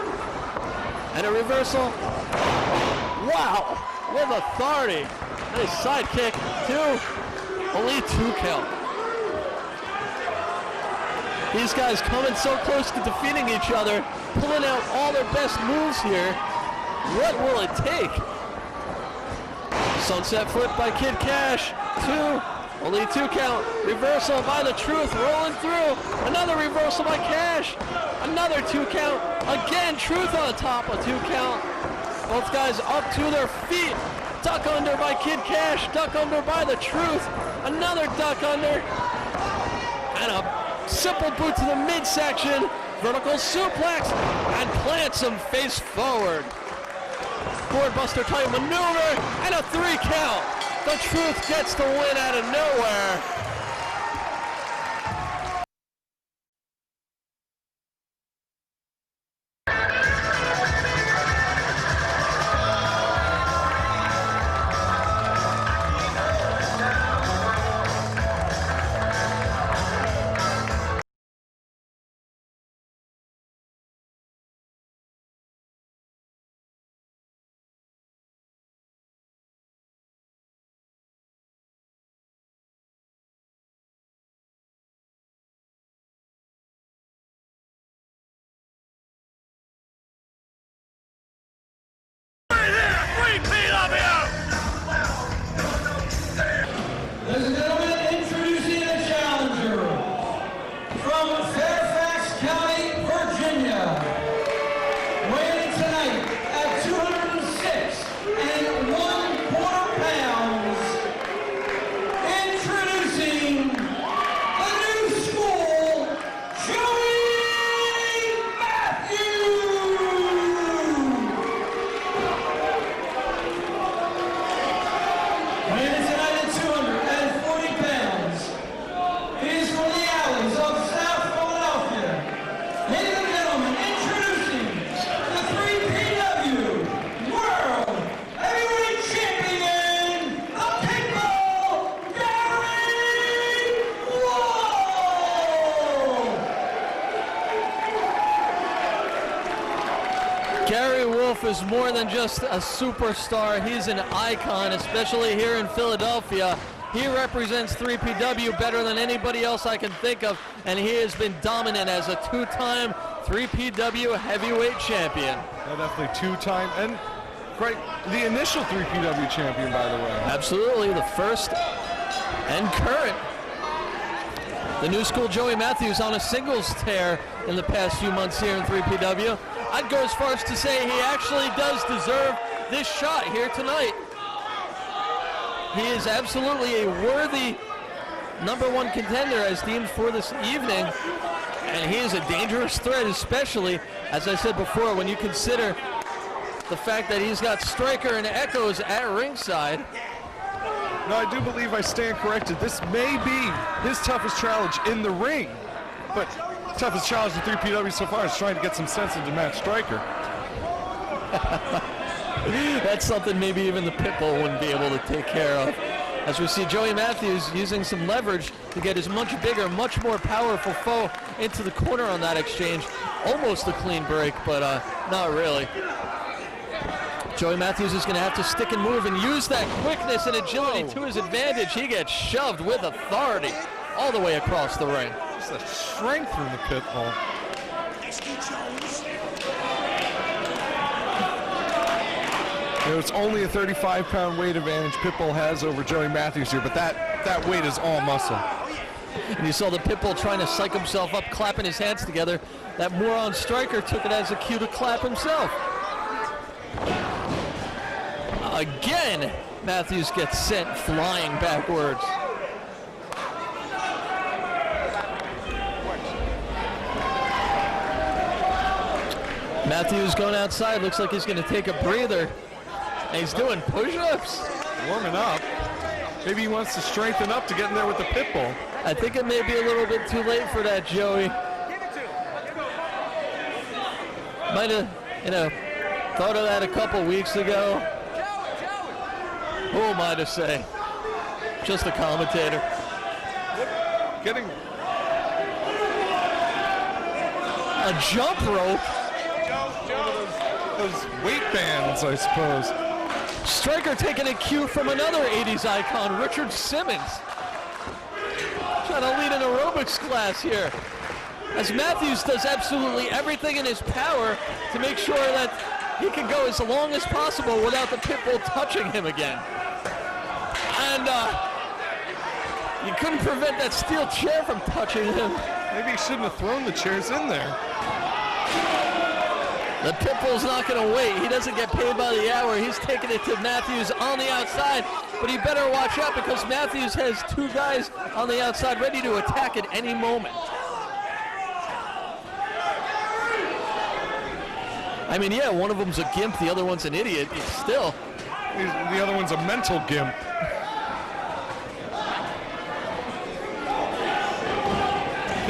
And a reversal. Wow, with authority. Nice side kick, 2, only 2 count. These guys coming so close to defeating each other, pulling out all their best moves here. What will it take? Sunset flip by Kid Kash, 2, only 2 count. Reversal by the Truth, rolling through. Another reversal by Kash, another 2 count. Again, Truth on top, a 2 count. Both guys up to their feet. Duck under by Kid Kash, duck under by the Truth. Another duck under. And a simple boot to the midsection, vertical suplex, and plants him face forward. Boardbuster type maneuver, and a 3 count. The Truth gets the win out of nowhere. Gary Wolfe is more than just a superstar. He's an icon, especially here in Philadelphia. He represents 3PW better than anybody else I can think of, and he has been dominant as a two-time 3PW heavyweight champion.
Yeah, definitely two-time, and right, the initial 3PW champion, by the way.
Absolutely, the first and current. The new school Joey Matthews on a singles tear in the past few months here in 3PW. I'd go as far as to say he actually does deserve this shot here tonight. He is absolutely a worthy #1 contender as deemed for this evening, and he is a dangerous threat, especially, as I said before, when you consider the fact that he's got Striker and Echoes at ringside.
No, I do believe I stand corrected. This may be his toughest challenge in the ring, but toughest challenge in 3PW so far is trying to get some sense into Matt Striker.
That's something maybe even the Pitbull wouldn't be able to take care of. As we see Joey Matthews using some leverage to get his much bigger, much more powerful foe into the corner on that exchange. Almost a clean break, but not really. Joey Matthews is going to have to stick and move and use that quickness and agility to his advantage. He gets shoved with authority all the way across the ring.
Just the strength from the Pitbull. It's only a 35-pound weight advantage Pitbull has over Joey Matthews here, but that weight is all muscle.
And you saw the Pitbull trying to psych himself up, clapping his hands together. That moron Striker took it as a cue to clap himself. Again, Matthews gets sent flying backwards. Matthews going outside, looks like he's going to take a breather. And he's doing push-ups.
Warming up. Maybe he wants to strengthen up to get in there with the Pitbull.
I think it may be a little bit too late for that, Joey. Might have, thought of that a couple weeks ago. Who am I to say? Just a commentator.
Getting
a jump rope.
Those weight bands, I suppose.
Striker taking a cue from another 80s icon, Richard Simmons. Trying to lead an aerobics class here. As Matthews does absolutely everything in his power to make sure that he can go as long as possible without the Pitbull touching him again. And you couldn't prevent that steel chair from touching him.
Maybe he shouldn't have thrown the chairs in there.
The Pitbull's not going to wait. He doesn't get paid by the hour. He's taking it to Matthews on the outside, but he better watch out because Matthews has two guys on the outside ready to attack at any moment. I mean, yeah, one of them's a gimp, the other one's an idiot. It's still.
The other one's a mental gimp.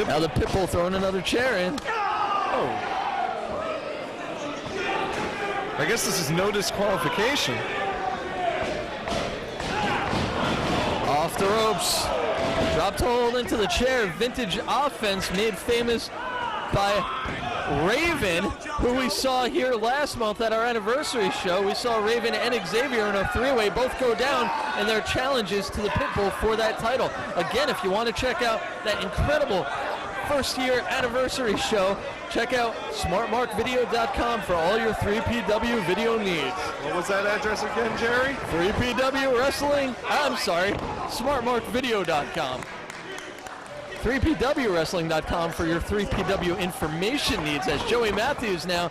Now the Pitbull throwing another chair in.
Oh. I guess this is no disqualification.
Off the ropes. Dropped hold into the chair. Vintage offense made famous by Raven, who we saw here last month at our anniversary show. We saw Raven and Xavier in a three-way both go down in their challenges to the Pitbull for that title. Again, if you want to check out that incredible first-year anniversary show, check out smartmarkvideo.com for all your 3PW video needs.
What was that address again, Jerry?
3PW Wrestling, I'm sorry, smartmarkvideo.com. 3PWWrestling.com for your 3PW information needs, as Joey Matthews now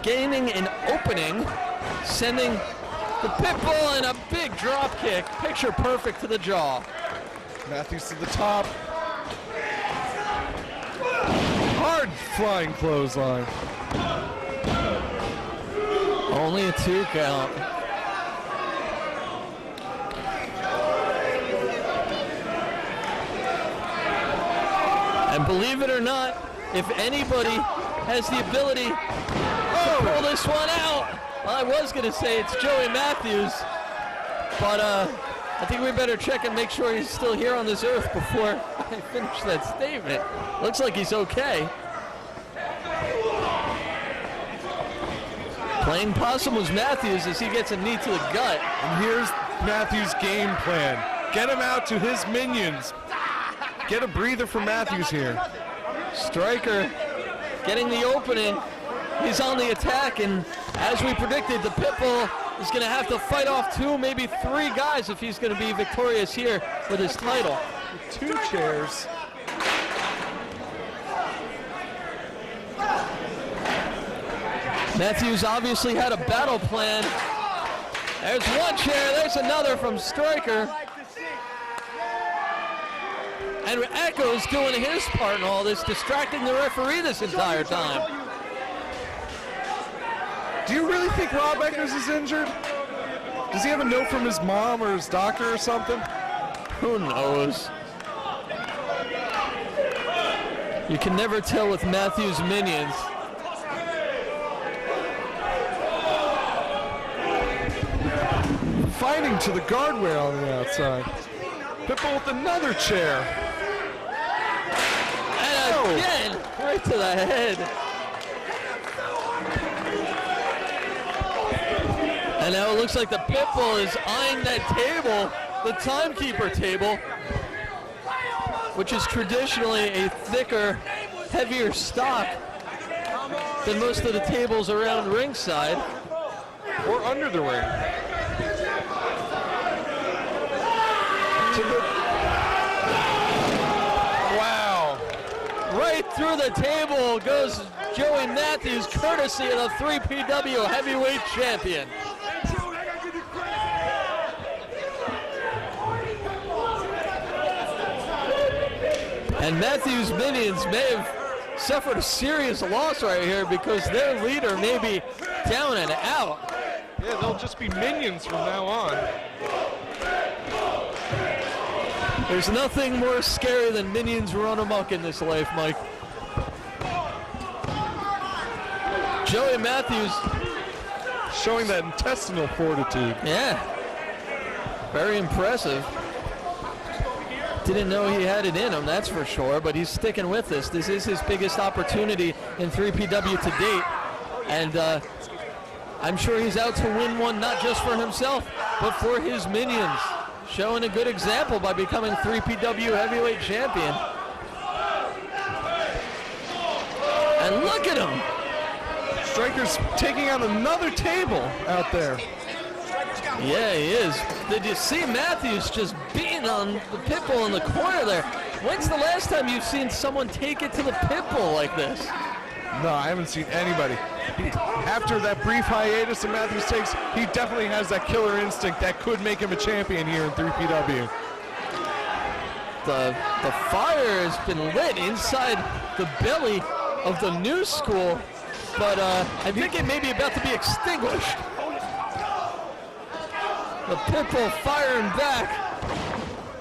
gaining an opening, sending the Pitbull in a big drop kick, picture perfect to the jaw.
Matthews to the top. Hard flying clothesline.
Only a 2 count. And believe it or not, if anybody has the ability to pull this one out, well, I was going to say it's Joey Matthews, but I think we better check and make sure he's still here on this earth before I finish that statement. Looks like he's okay. Playing possum was Matthews as he gets a knee to the gut.
And here's Matthews' game plan. Get him out to his minions. Get a breather for Matthews here.
Stryker getting the opening. He's on the attack, and as we predicted, the Pitbull is going to have to fight off 2, maybe 3 guys if he's going to be victorious here with his title.
2 chairs.
Matthews obviously had a battle plan. There's 1 chair, there's another from Stryker. And Echo's doing his part in all this, distracting the referee this entire time.
Do you really think Rob Eckers is injured? Does he have a note from his mom or his doctor or something?
Who knows? You can never tell with Matthews' minions.
Fighting to the guardrail on the outside. Pitbull with another chair.
And again, right to the head. And now it looks like the Pitbull is eyeing that table, the timekeeper table, which is traditionally a thicker, heavier stock than most of the tables around ringside.
Or under the ring. Wow.
Right through the table goes Joey Matthews, courtesy of the 3PW heavyweight champion. And Matthews' minions may have suffered a serious loss right here because their leader may be down and out.
Yeah, they'll just be minions from now on.
There's nothing more scary than minions run amok in this life, Mike. Joey Matthews
showing that intestinal fortitude.
Yeah, very impressive. Didn't know he had it in him, that's for sure, but he's sticking with this. This is his biggest opportunity in 3PW to date, and I'm sure he's out to win one, not just for himself, but for his minions. Showing a good example by becoming 3PW heavyweight champion. And look at him.
Stryker's taking out another table out there.
Yeah, he is. Did you see Matthews just beating on the Pitbull in the corner there? When's the last time you've seen someone take it to the Pitbull like this?
No, I haven't seen anybody. After that brief hiatus that Matthews takes, he definitely has that killer instinct that could make him a champion here in 3PW.
The fire has been lit inside the belly of the new school, but I think it may be about to be extinguished. The Pitbull firing back.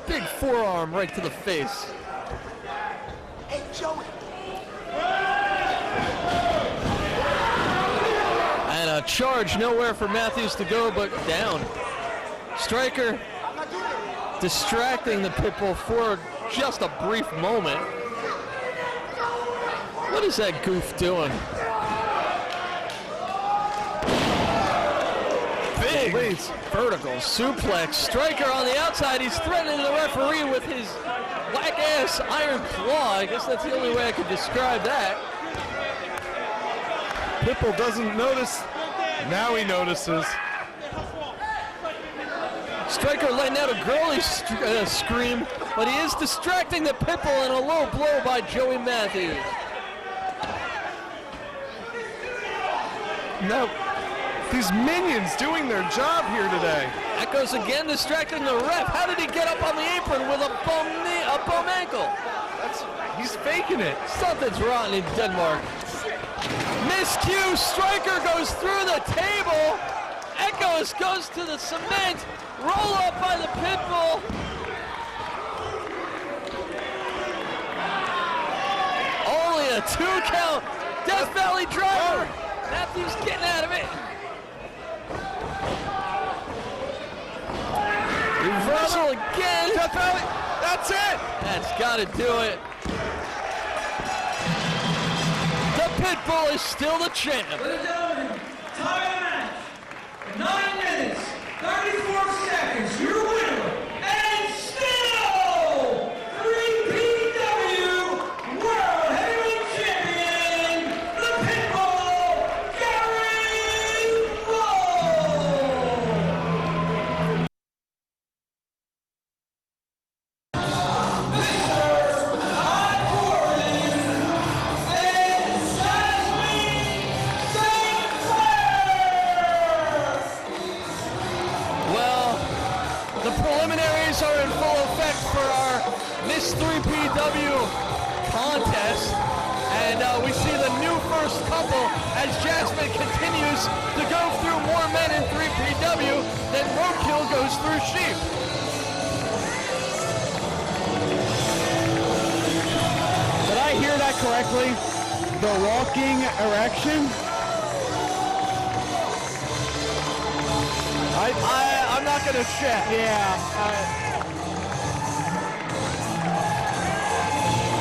Big forearm right to the face.
Hey, Joey.
And a charge nowhere for Matthews to go but down. Stryker distracting the Pitbull for just a brief moment. What is that goof doing? Big vertical suplex. Stryker on the outside. He's threatening the referee with his whack-ass iron claw. I guess that's the only way I could describe that.
Pitbull doesn't notice. Now he notices.
Stryker letting out a girly scream, but he is distracting the Pitbull in a low blow by Joey Matthews.
Now, these minions doing their job here today.
Echoes again distracting the ref. How did he get up on the apron with a bum ankle?
He's faking it.
Something's rotten in Denmark. Miscue, Stryker goes through the table. Echoes goes to the cement. Roll up by the Pitbull. Only a 2 count. Death Valley driver. Matthews getting out of it. Reversal again.
Death Valley. That's it.
That's got to do it. The Pitbull is still the champ.
Time of the match. 9 minutes, 34 seconds. Your winner, and still 3PW World Heavyweight Champion, the Pitbull, Gary Wolfe.
Well, the preliminaries are in full effect for our Miss 3PW contest. And we see the new first couple as Jasmine continues to go through more men in 3PW than Roadkill goes through sheep.
Did I hear that correctly? The walking erection?
I'm not going to check.
Yeah.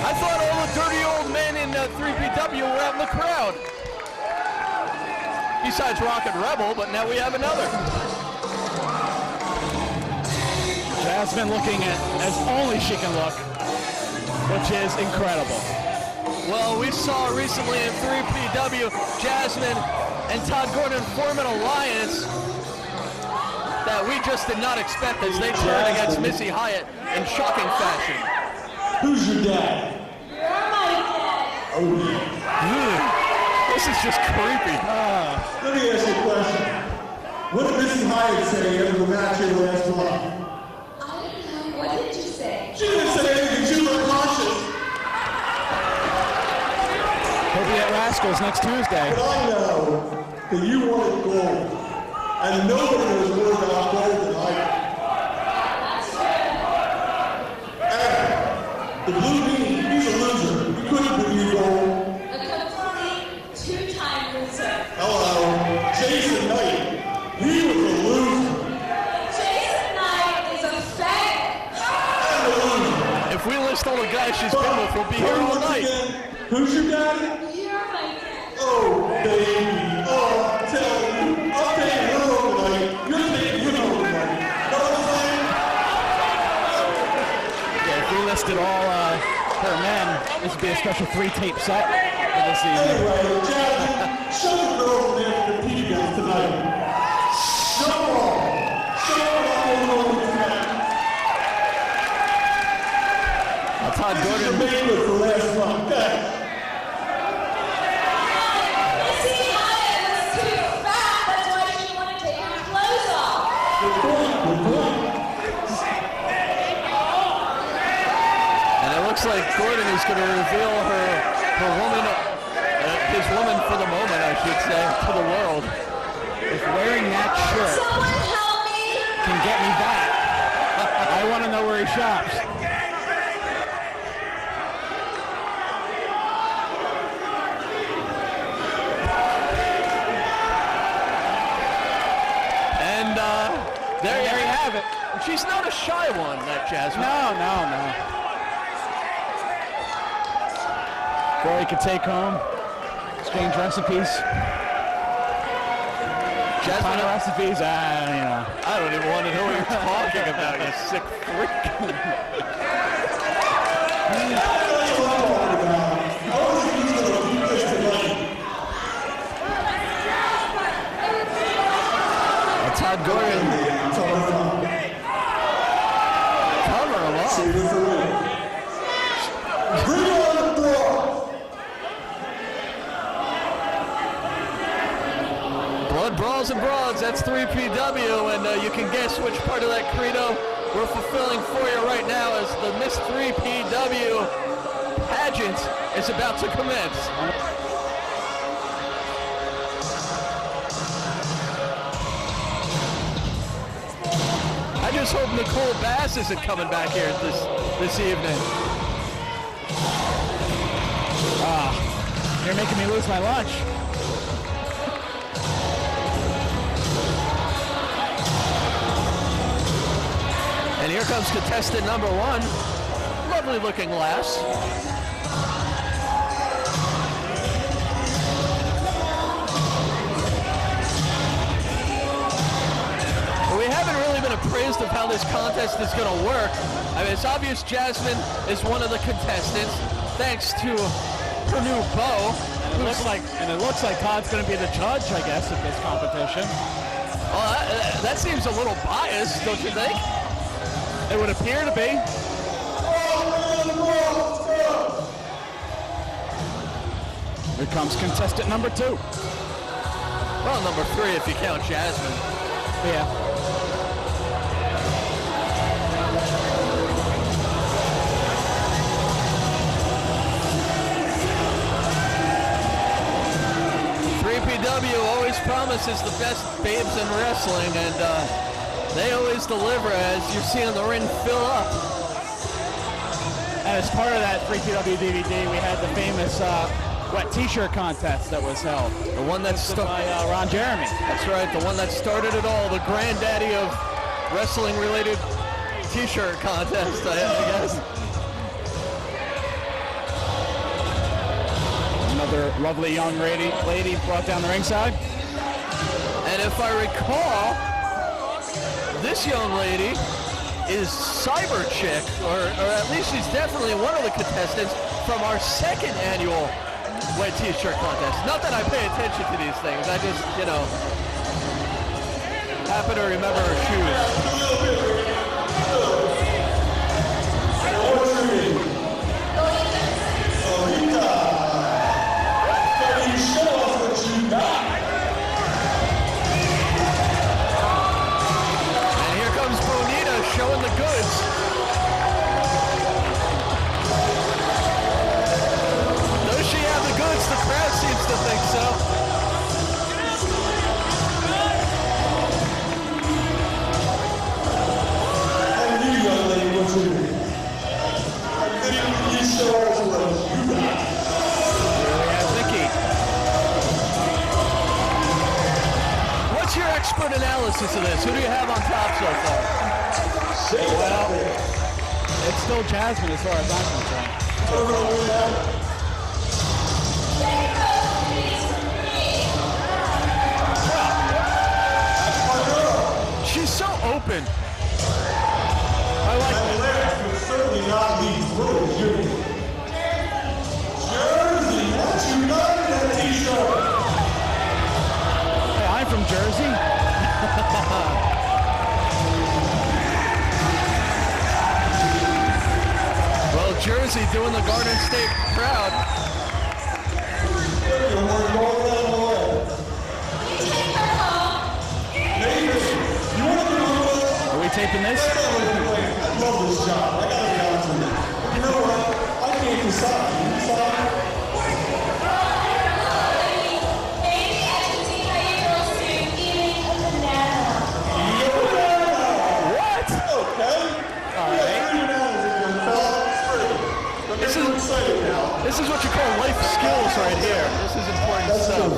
I thought all the dirty old men in 3PW were out in the crowd. Besides Rockin' Rebel, but now we have another.
Jasmine looking as only she can look, which is incredible.
Well, we saw recently in 3PW, Jasmine and Todd Gordon form an alliance that we just did not expect as they turn against Missy Hyatt in shocking fashion.
Who's your dad?
You're my dad.
This is just creepy.
Let me ask you a question. What did Missy Hyatt say after the match here last month?
I don't know. What did you say?
She didn't say anything. She was cautious.
He'll be at Rascals next Tuesday.
But I know that you wanted gold. And nobody knows more about gold than I do. And the blue bean, he's a loser. He couldn't bring you gold.
A complete two-time loser.
Hello. Jason Knight. He was a loser.
Jason Knight is a fag.
And a loser.
If we list all the guys she's been with, we'll be here all
Once
night.
again, who's your daddy?
You're my dad.
Oh, baby. Oh, I'm telling you. I'm taking her over tonight. You're taking him over tonight. Know what I'm saying?
Yeah, if we listed all her men, this would be a special 3-tape set for this evening.
Anyway, Jasmine, show the girls in there for the people tonight. Show them all. Show them all over this match.
Todd
This is
Gordon.
the main look for last month. Thanks.
Missy Hyatt was too fat. That's why she didn't want to take her clothes off.
Good point. Good point.
And it looks like Gordon is going to reveal her woman, his woman for the moment, I should say, to the world.
If wearing that shirt
Someone help me.
can get me back, I want to know where he shops.
And there you have it. She's not a shy one, that Jasmine.
No. Girl you could take home, exchange recipes. Kind of
Jasmine,
recipes, you know.
I don't even want to know what you're talking about, you sick freak. Todd Gordon. Cover him up.
Save it for later. Bring on the brawl.
Blood, brawls, and broads, that's 3PW, and you can guess which part of that credo we're fulfilling for you right now as the Miss 3PW pageant is about to commence. I just hope Nicole Bass isn't coming back here this evening.
You're making me lose my lunch.
And here comes contestant number 1. Lovely looking lass. appraised of how this contest is going to work. I mean, it's obvious Jasmine is one of the contestants, thanks to her new bow.
And it looks like Todd's going to be the judge, I guess, of this competition.
Well, that seems a little biased, don't you think?
It would appear to be. Here comes contestant number 2.
Well, number 3 if you count Jasmine.
Yeah.
PW always promises the best babes in wrestling, and they always deliver, as you're seeing the ring fill up.
And as part of that 3PW DVD, we had the famous wet t-shirt contest that was held.
The one that started
by Ron Jeremy.
That's right, the one that started it all, the granddaddy of wrestling-related t-shirt contest, I guess.
Another lovely young lady brought down the ringside.
And if I recall, this young lady is Cyber Chick, or at least she's definitely one of the contestants from our second annual wet t-shirt contest. Not that I pay attention to these things, I just, you know, happen to remember her shoes. Showing the goods. Does she have the goods? The crowd seems to think so.
And you, young lady, what's your name? You show us what you got.
Vicky. What's your expert analysis of this? Who do you have on top so far?
Well, it's still Jasmine as far as I'm concerned.
She's so open.
I like the lyrics, but certainly not these little Jersey. Jersey, what you got in that t-shirt?
Hey, I'm from Jersey.
Well, Jersey doing the Garden State crowd.
Are we taping this?
I love this job. I gotta be honest with you. You know what? I can't decide. You decide?
What?
Okay.
All right. This is what you call life skills right here. This is important stuff.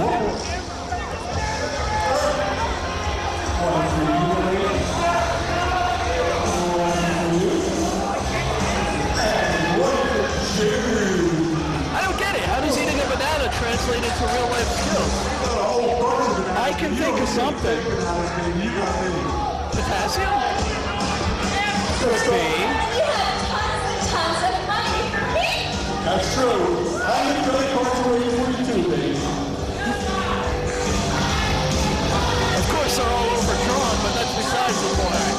I don't get it. How does eating a banana translate into real life skills?
I can think of something.
Potassium?
Could be.
That's true. I'm in Billy Carter 42, baby.
Of course, they're all overdrawn, but that's besides the point.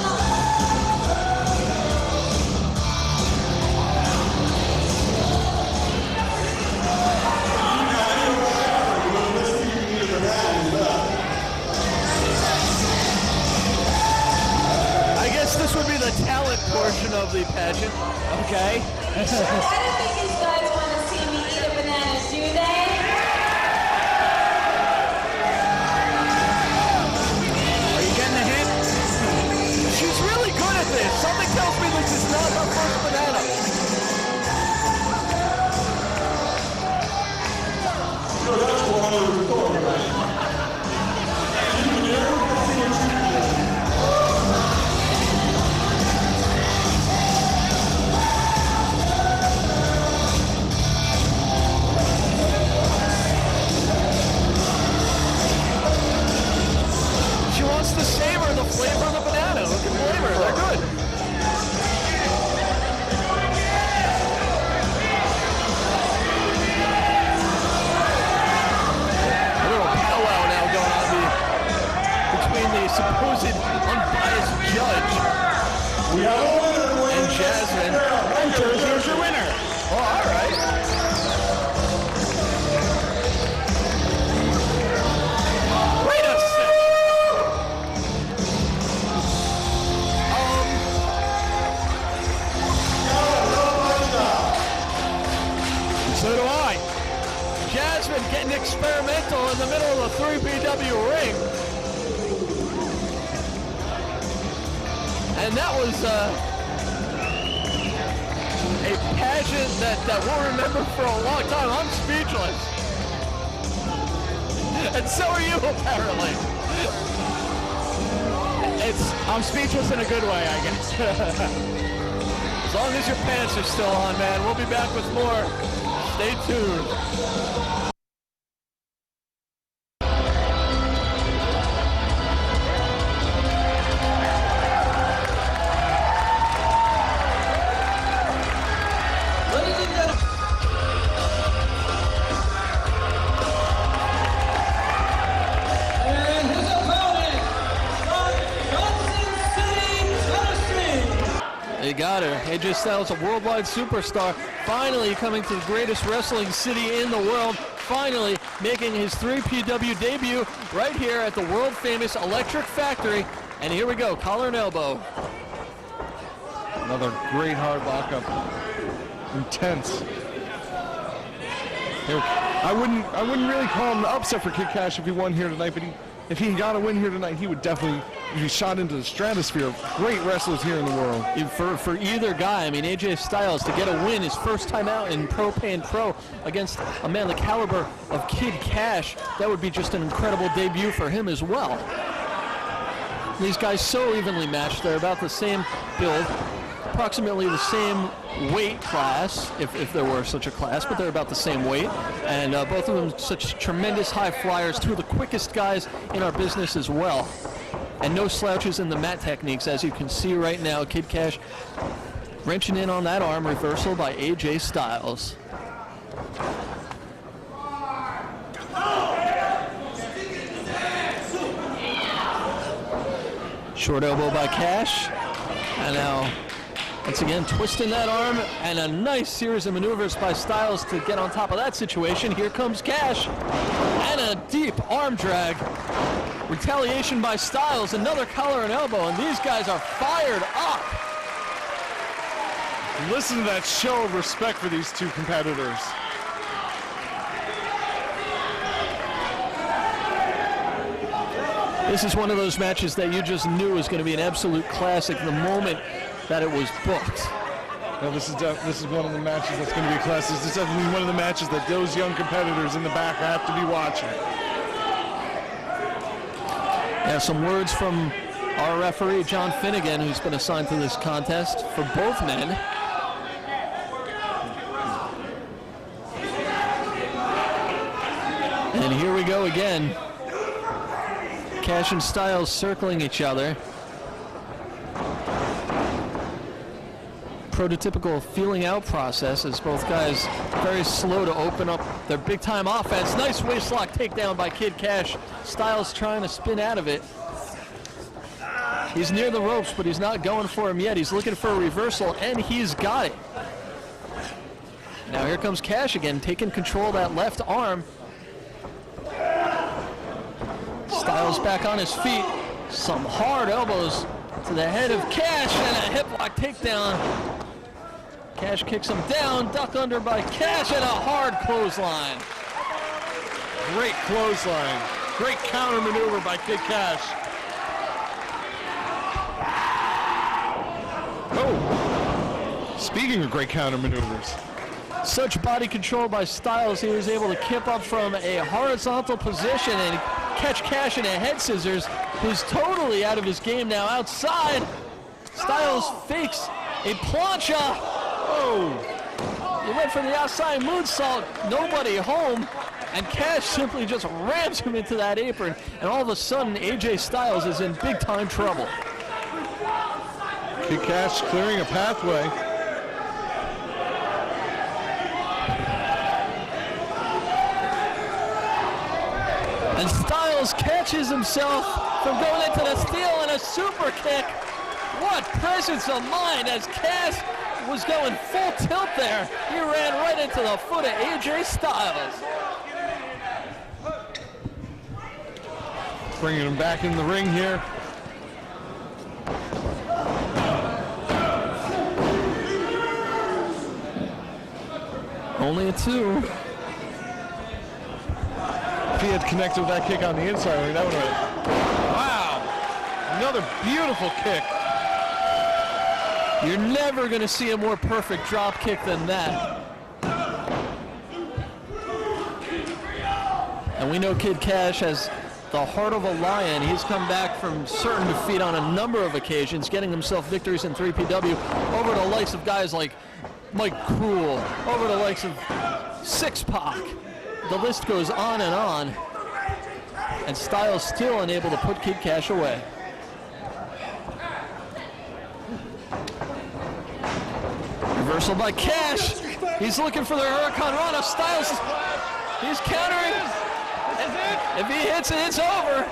I guess this would be the talent portion of the pageant.
Okay.
I don't think these guys want to see me eat a banana, do they?
Are you getting a hint?
She's really good at this. Something tells me this is not her first banana.
So that's what I was talking about.
supposed unbiased judge.
We have a winner,
And
ladies
Jasmine.
And Jersey is your winner.
Oh, all right. Wait a second.
So do I.
Jasmine getting experimental in the middle of a 3BW ring. And that was a pageant that we'll remember for a long time. I'm speechless. And so are you, apparently.
I'm speechless in a good way, I guess.
As long as your pants are still on, man. We'll be back with more. Stay tuned.
Ladies and gentlemen. And his opponent from Johnson City, Tennessee.
They got her. AJ Styles, a worldwide superstar, finally coming to the greatest wrestling city in the world, finally making his 3PW debut right here at the world-famous Electric Factory. And here we go, collar and elbow.
Another great hard lockup. Intense. Here, I wouldn't really call him the upset for Kid Kash if he won here tonight, but if he got a win here tonight, he would definitely be shot into the stratosphere of great wrestlers here in the world.
For either guy, I mean, AJ Styles to get a win, his first time out in Pro Pan Pro against a man the caliber of Kid Kash, that would be just an incredible debut for him as well. These guys so evenly matched. They're about the same build, approximately the same weight class, if there were such a class, but they're about the same weight. And both of them such tremendous high flyers, two of the quickest guys in our business as well. And no slouches in the mat techniques, as you can see right now. Kid Kash wrenching in on that arm reversal by AJ Styles. Short elbow by Kash. And now, once again, twisting that arm, and a nice series of maneuvers by Styles to get on top of that situation. Here comes Kash, and a deep arm drag. Retaliation by Styles, another collar and elbow, and these guys are fired up.
Listen to that show of respect for these two competitors.
This is one of those matches that you just knew was going to be an absolute classic the moment that it was booked.
Well, this is one of the matches that's going to be a classic. This is definitely one of the matches that those young competitors in the back have to be watching.
Now some words from our referee, John Finnegan, who's been assigned to this contest for both men. And here we go again. Kash and Styles circling each other. Prototypical feeling out process as both guys very slow to open up their big time offense. Nice waistlock takedown by Kid Kash. Styles trying to spin out of it. He's near the ropes, but he's not going for him yet. He's looking for a reversal, and he's got it. Now here comes Kash again, taking control of that left arm. Styles back on his feet. Some hard elbows to the head of Kash, and a hip lock takedown. Kash kicks him down, duck under by Kash, and a hard clothesline.
Great clothesline. Great counter maneuver by Kid Kash. Oh, speaking of great counter maneuvers.
Such body control by Styles, he was able to kip up from a horizontal position and catch Kash in a head scissors, who's totally out of his game now. Outside, Styles fakes a plancha. Oh, he went for the outside moonsault, nobody home, and Kash simply just rams him into that apron, and all of a sudden AJ Styles is in big time trouble.
Kid Kash clearing a pathway.
And Styles Styles catches himself from going into the steal and a super kick. What presence of mind as Kash was going full tilt there. He ran right into the foot of AJ Styles.
Bringing him back in the ring here.
Only a 2.
If he had connected with that kick on the inside, I mean, that would have been, wow, another beautiful kick.
You're never going to see a more perfect drop kick than that. And we know Kid Kash has the heart of a lion. He's come back from certain defeat on a number of occasions, getting himself victories in 3PW over the likes of guys like Mike Cruel, over the likes of Six Pac. The list goes on. And Styles still unable to put Kid Kash away. Reversal by Kash. He's looking for the Hurricane Rana. Styles, he's countering. If he hits it, it's over.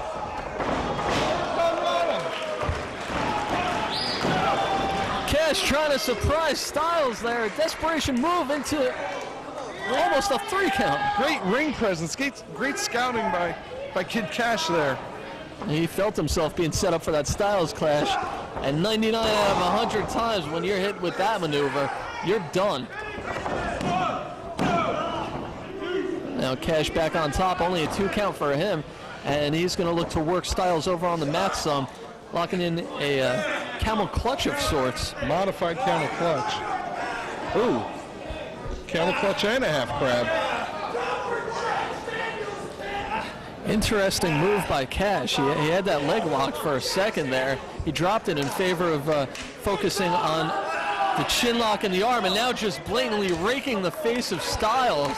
Kash trying to surprise Styles there. Desperation move into almost a 3 count.
Great ring presence, great scouting by Kid Kash there.
He felt himself being set up for that Styles clash. And 99 out of 100 times when you're hit with that maneuver, you're done. Now Kash back on top, only a 2 count for him. And he's going to look to work Styles over on the mat some, locking in a camel clutch of sorts.
Modified camel clutch. Ooh. Camel clutch and a half crab.
Interesting move by Kash. He had that leg locked for a second there. He dropped it in favor of focusing on the chin lock in the arm, and now just blatantly raking the face of Styles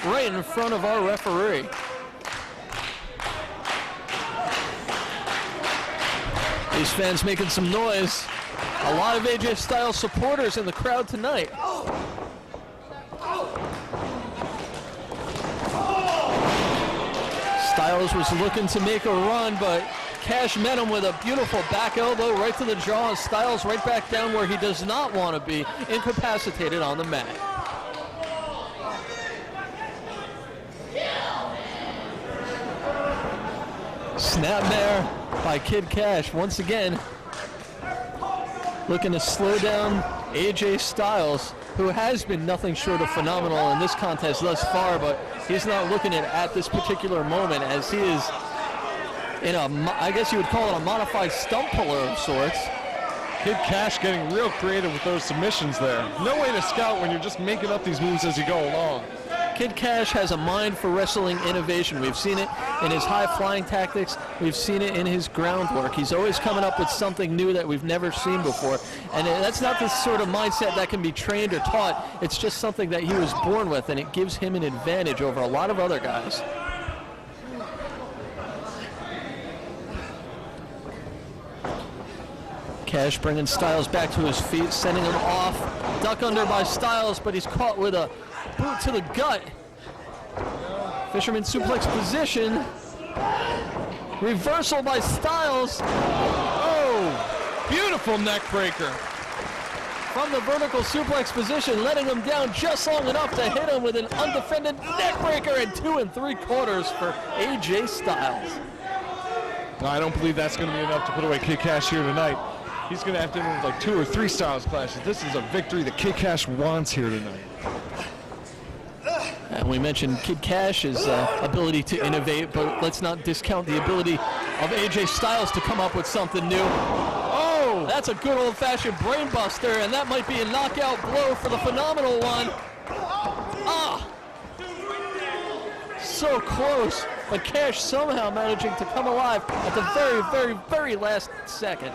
right in front of our referee. These fans making some noise. A lot of AJ Styles supporters in the crowd tonight. Styles was looking to make a run, but Kash met him with a beautiful back elbow right to the jaw, and Styles right back down where he does not want to be, incapacitated on the mat. Snap there by Kid Kash once again, looking to slow down AJ Styles, who has been nothing short of phenomenal in this contest thus far, but he's not looking at this particular moment as he is in a, I guess you would call it a modified stump puller of sorts.
Kid Kash getting real creative with those submissions there. No way to scout when you're just making up these moves as you go along.
Kid Kash has a mind for wrestling innovation. We've seen it in his high-flying tactics. We've seen it in his groundwork. He's always coming up with something new that we've never seen before. And that's not the sort of mindset that can be trained or taught. It's just something that he was born with, and it gives him an advantage over a lot of other guys. Kash bringing Styles back to his feet, sending him off. Duck under by Styles, but he's caught with a boot to the gut. Fisherman suplex position. Reversal by Styles.
Oh, beautiful neck breaker.
From the vertical suplex position, letting him down just long enough to hit him with an undefended neck breaker and 2 3/4 for AJ Styles.
No, I don't believe that's going to be enough to put away Kid Kash here tonight. He's going to have to end with like 2 or 3 Styles clashes. This is a victory that Kid Kash wants here tonight.
And we mentioned Kid Kash's ability to innovate, but let's not discount the ability of AJ Styles to come up with something new. Oh, that's a good old-fashioned brain buster, and that might be a knockout blow for the phenomenal one. Ah, so close, but Kash somehow managing to come alive at the very, very, very last second.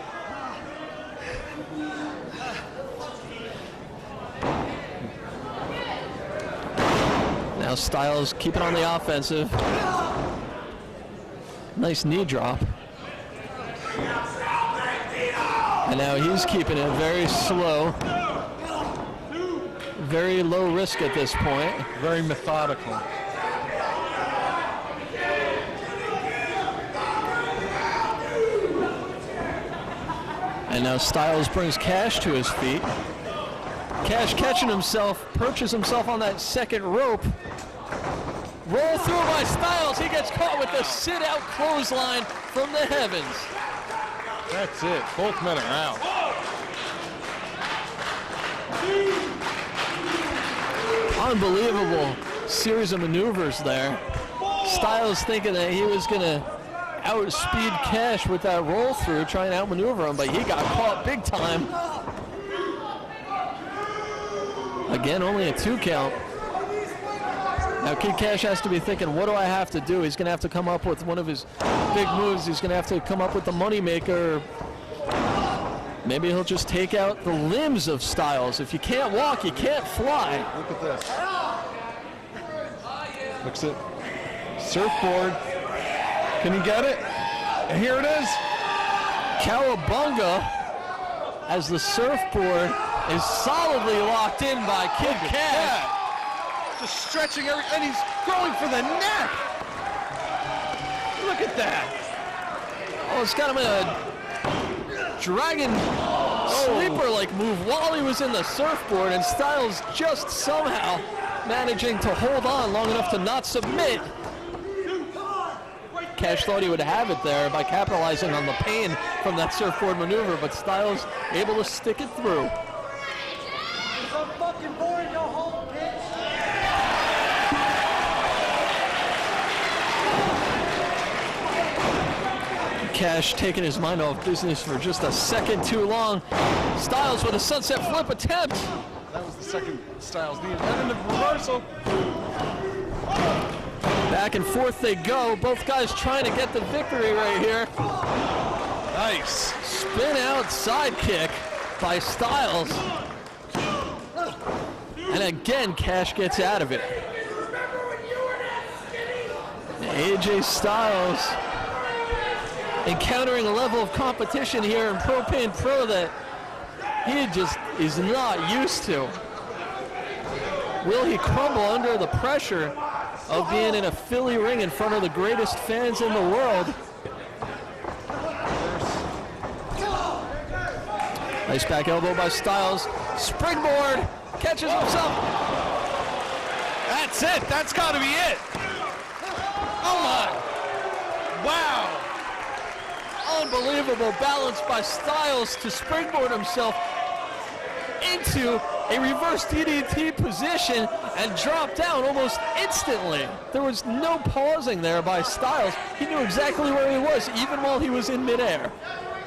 Now Styles keeping on the offensive. Nice knee drop. And now he's keeping it very slow. Very low risk at this point.
Very methodical.
And now Styles brings Kash to his feet. Kash catching himself, perches himself on that second rope. Roll through by Styles. He gets caught with the sit-out clothesline from the heavens.
That's it. Both men are out.
Unbelievable series of maneuvers there. Styles thinking that he was going to outspeed Kash with that roll through, trying to outmaneuver him, but he got caught big time. Again, only a 2 count. Now Kid Kash has to be thinking, what do I have to do? He's going to have to come up with one of his big moves. He's going to have to come up with the moneymaker. Maybe he'll just take out the limbs of Styles. If you can't walk, you can't fly.
Look at this. Looks at surfboard. Can you get it? And here it is.
Cowabunga as the surfboard is solidly locked in by Kid Kash.
Just stretching and he's going for the neck. Look at that.
Oh, it's got him in a dragon sleeper-like move while he was in the surfboard, and Styles just somehow managing to hold on long enough to not submit. Kash thought he would have it there by capitalizing on the pain from that surfboard maneuver, but Styles able to stick it through. Kash taking his mind off business for just a second too long. Styles with a sunset flip attempt.
That was the second Styles needed. And then the reversal.
Back and forth they go. Both guys trying to get the victory right here.
Nice.
Spin out side kick by Styles. And again, Kash gets out of it. AJ Styles encountering a level of competition here in Propane Pro that he just is not used to. Will he crumble under the pressure of being in a Philly ring in front of the greatest fans in the world? Nice back elbow by Styles. Springboard, catches himself.
That's it. That's got to be it.
Oh my. Wow. Unbelievable balance by Styles to springboard himself into a reverse DDT position and drop down almost instantly. There was no pausing there by Styles. He knew exactly where he was, even while he was in midair.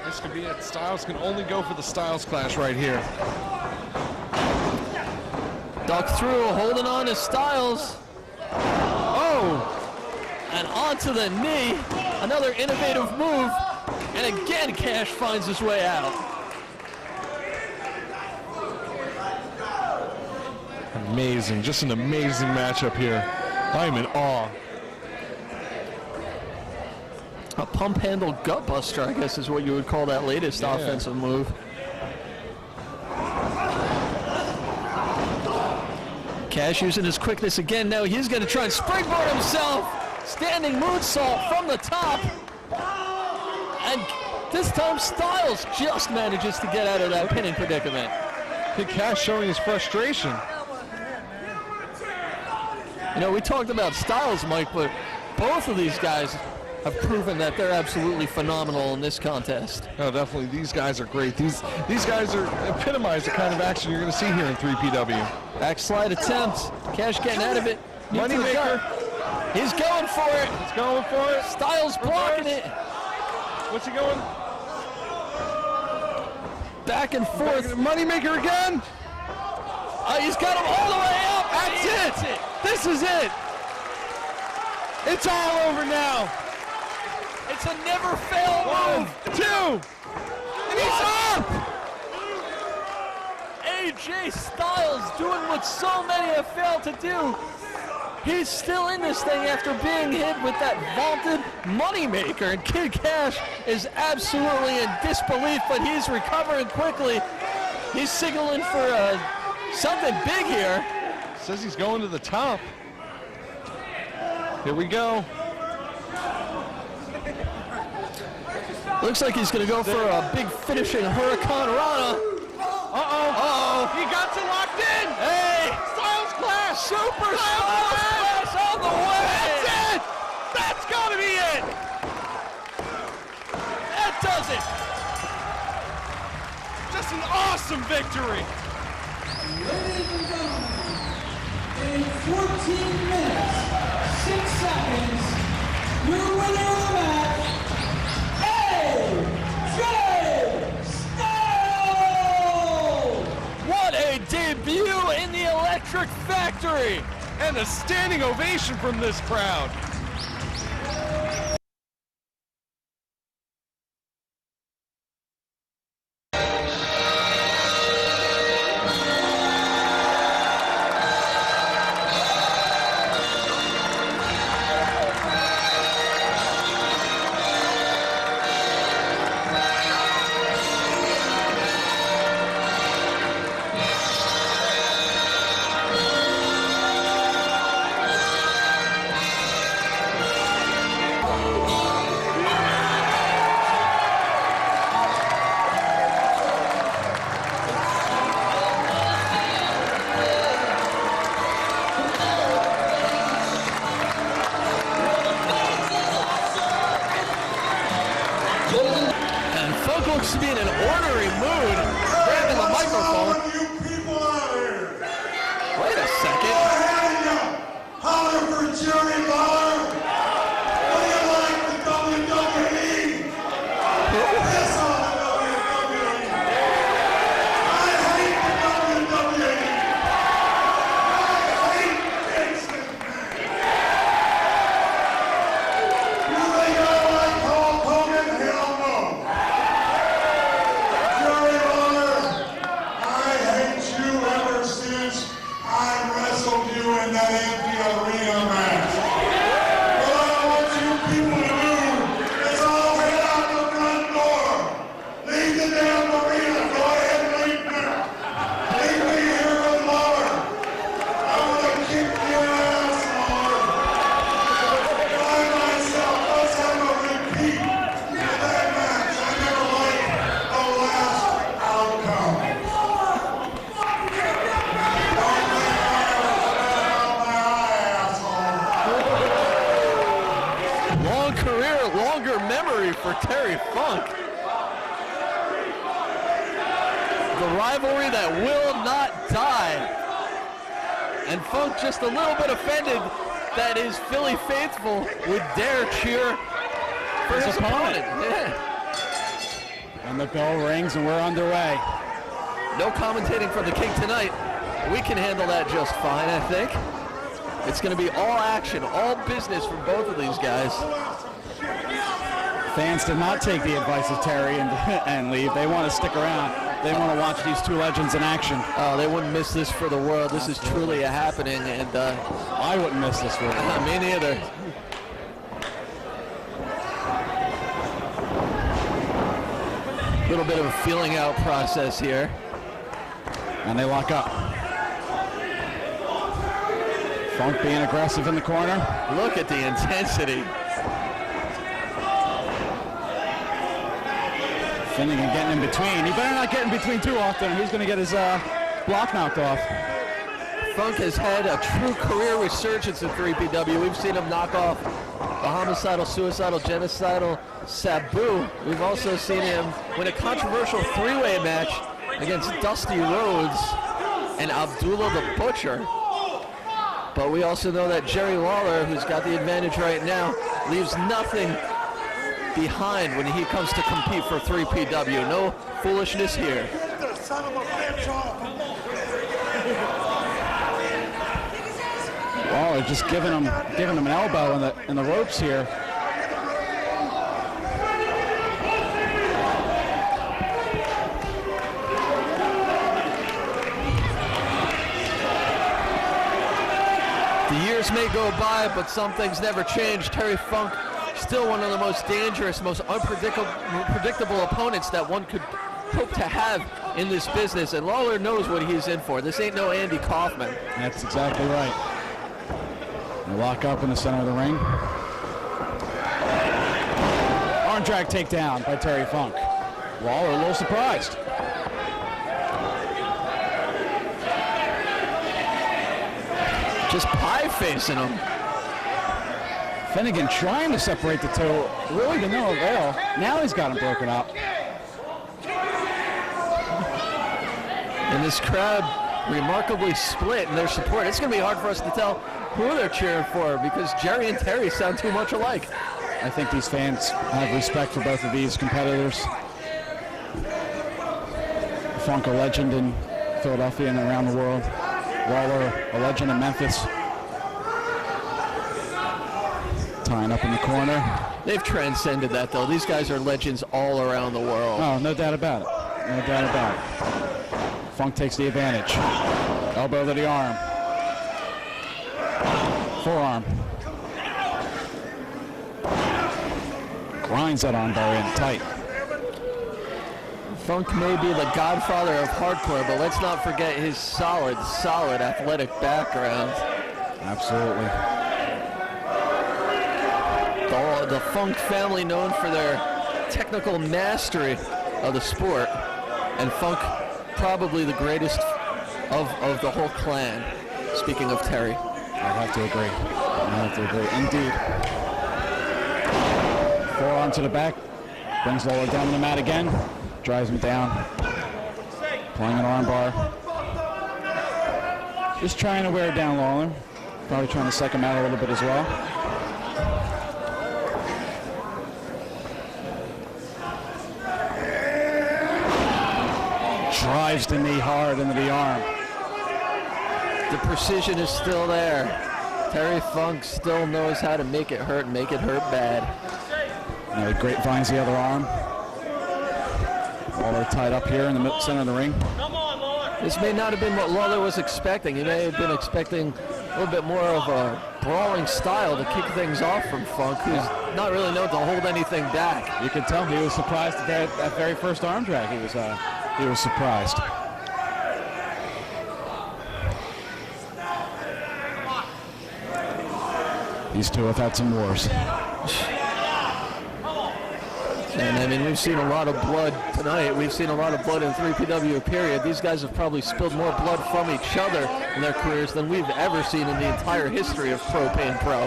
This could be it. Styles can only go for the Styles Clash right here.
Duck through, holding on to Styles. Oh! And onto the knee. Another innovative move. And again, Kash finds his way out.
Amazing. Just an amazing matchup here. I'm in awe.
A pump handle gut buster, I guess, is what you would call that latest offensive move. Kash using his quickness again. Now he's going to try and springboard himself. Standing moonsault from the top. And this time Styles just manages to get out of that pinning predicament.
Kid Kash showing his frustration.
You know, we talked about Styles, Mike, but both of these guys have proven that they're absolutely phenomenal in this contest.
Oh, definitely. These guys are great. These guys are epitomize the kind of action you're going to see here in 3PW.
Backslide attempt. Kash getting out of it.
Moneymaker.
He's going for it.
He's going for it.
Styles blocking it.
What's he going?
Back and forth.
Moneymaker again.
He's got him all the way up.
That's it. This is it. It's all over now.
It's a never fail move.
1, 2. And he's up.
AJ Styles doing what so many have failed to do. He's still in this thing after being hit with that vaulted moneymaker, and Kid Kash is absolutely in disbelief, but he's recovering quickly. He's signaling for something big here.
Says he's going to the top. Here we go.
Looks like he's going to go for a big finishing Hurricane Rana.
He got it locked in.
Hey!
Styles Clash.
Super Styles Clash all the way!
That's it. That's got to be it.
That does it!
Just an awesome victory.
Ladies and gentlemen, in 14 minutes, 6 seconds, your winner of the match, AJ Styles!
What a debut in the Electric Factory!
And a standing ovation from this crowd.
To be in an ornery mood, grabbing the microphone.
You people out here.
Wait a second.
Holler for Jerry Lawler. What do you like, the WWE? Piss on the WWE. I hate the WWE. I hate Dixon. Do they all like Hulk Hogan? Hell no. Jerry Lawler, I hate you ever since I wrestled you in that empty arena match. What I want you people to do is all head out the front door. Leave the damn arena. Go ahead and leave now. Leave me here with Lawler. I want to kick your ass, Lawler. By myself, let's have a repeat of that match. I never liked the last outcome.
Long career, longer memory for Terry Funk. The rivalry that will not die. And Funk just a little bit offended that his Philly faithful would dare cheer for his opponent. Yeah.
And the bell rings and we're underway.
No commentating for the King tonight. We can handle that just fine, I think. It's going to be all action, all business from both of these guys.
Fans did not take the advice of Terry and leave. They want to stick around. They want to watch these two legends in action.
Oh, they wouldn't miss this for the world. This is truly a happening, and
I wouldn't miss this for it.
me neither. A little bit of a feeling out process here.
And they lock up. Funk being aggressive in the corner.
Look at the intensity.
Finnegan getting in between. He better not get in between too often. He's going to get his block knocked off.
Funk has had a true career resurgence in 3PW. We've seen him knock off the homicidal, suicidal, genocidal Sabu. We've also seen him win a controversial three-way match against Dusty Rhodes and Abdullah the Butcher. But we also know that Jerry Lawler, who's got the advantage right now, leaves nothing behind when he comes to compete for 3PW. No foolishness here.
Lawler just giving him an elbow in the ropes here.
The years may go by, but some things never change. Terry Funk, still one of the most dangerous, most unpredictable opponents that one could hope to have in this business. And Lawler knows what he's in for. This ain't no Andy Kaufman.
That's exactly right. They lock up in the center of the ring. drag takedown by Terry Funk. Lawler a little surprised.
Just pie facing him.
Finnegan trying to separate the two, really to no avail. Now he's got him broken up.
And this crowd remarkably split in their support. It's going to be hard for us to tell who they're cheering for because Jerry and Terry sound too much alike.
I think these fans have respect for both of these competitors. Funk, a legend in Philadelphia and around the world. Lawler, a legend in Memphis. Tying up in the corner.
They've transcended that, though. These guys are legends all around the world.
Oh, no doubt about it. No doubt about it. Funk takes the advantage. Elbow to the arm. Forearm. Grinds that arm bar in tight.
Funk may be the godfather of hardcore, but let's not forget his solid athletic background.
Absolutely.
The Funk family known for their technical mastery of the sport, and Funk probably the greatest of the whole clan. Speaking of Terry.
I have to agree. Indeed. Forearm to the back. Brings Lawler down to the mat again. Drives him down. Playing an arm bar. Just trying to wear down Lawler. Probably trying to psych him out a little bit as well. Drives the knee hard into the arm.
The precision is still there. Terry Funk still knows how to make it hurt bad.
Now he grapevines the other arm. Lawler tied up here in the center of the ring.
This may not have been what Lawler was expecting. He may have been expecting a little bit more of a brawling style to kick things off from Funk, who's not really known to hold anything back.
You could tell he was surprised at that very first arm drag. He was surprised. These two have had some wars.
And I mean, we've seen a lot of blood tonight. We've seen a lot of blood in 3PW period. These guys have probably spilled more blood from each other in their careers than we've ever seen in the entire history of Propane Pro.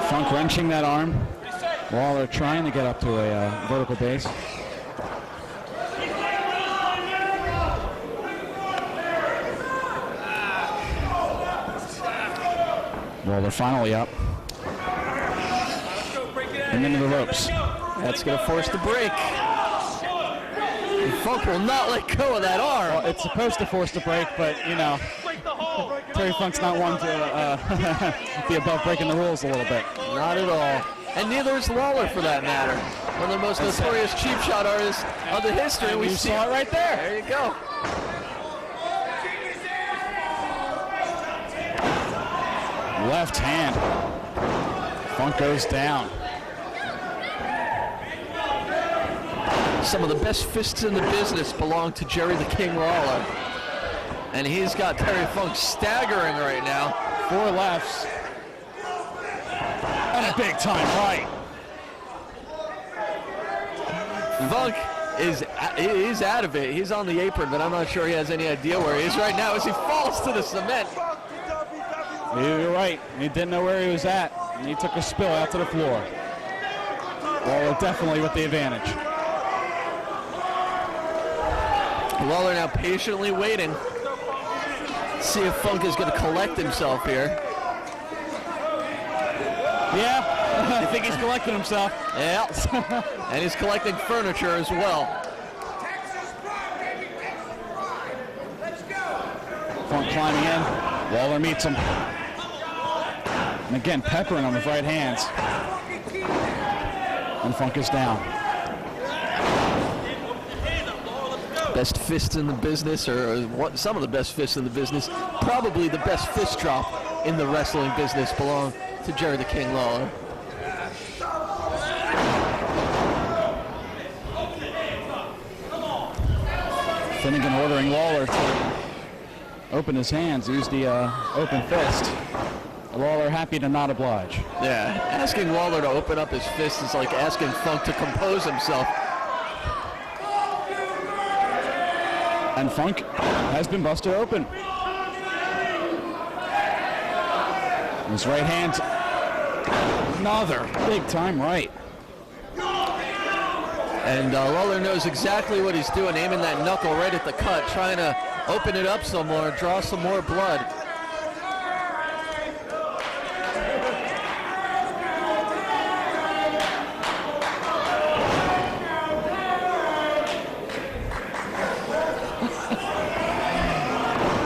Funk wrenching that arm. Lawler trying to get up to a vertical base. Lawler finally up. And into the ropes.
That's going to force the break. And Funk will not let go of that arm.
Well, it's supposed to force the break, but, you know, Terry Funk's not one to be above breaking the rules a little bit.
Not at all. And neither is Lawler, for that matter. One of the most notorious cheap shot artists of the history.
We saw it right there.
There you go.
Left hand. Funk goes down.
Some of the best fists in the business belong to Jerry the King Lawler. And he's got Terry Funk staggering right now.
4 lefts. And a big time right.
Funk is out of it. He's on the apron, but I'm not sure he has any idea where he is right now as he falls to the cement.
You're right. He didn't know where he was at, and he took a spill out to the floor. Lawler definitely with the advantage.
Lawler now patiently waiting. See if Funk is going to collect himself here.
Yeah, I think he's collecting himself.
Yeah, and he's collecting furniture as well.
Funk climbing in. Lawler meets him. And again, peppering him with right hands. And Funk is down.
Best fist in the business, or what, some of the best fists in the business. Probably the best fist drop in the wrestling business belong to Jerry the King Lawler.
Finnegan ordering Lawler to open his hands, use the open fist. Lawler happy to not oblige.
Yeah, asking Lawler to open up his fist is like asking Funk to compose himself.
And Funk has been busted open. His right hand, another big time right.
And Lawler knows exactly what he's doing, aiming that knuckle right at the cut, trying to open it up some more, draw some more blood.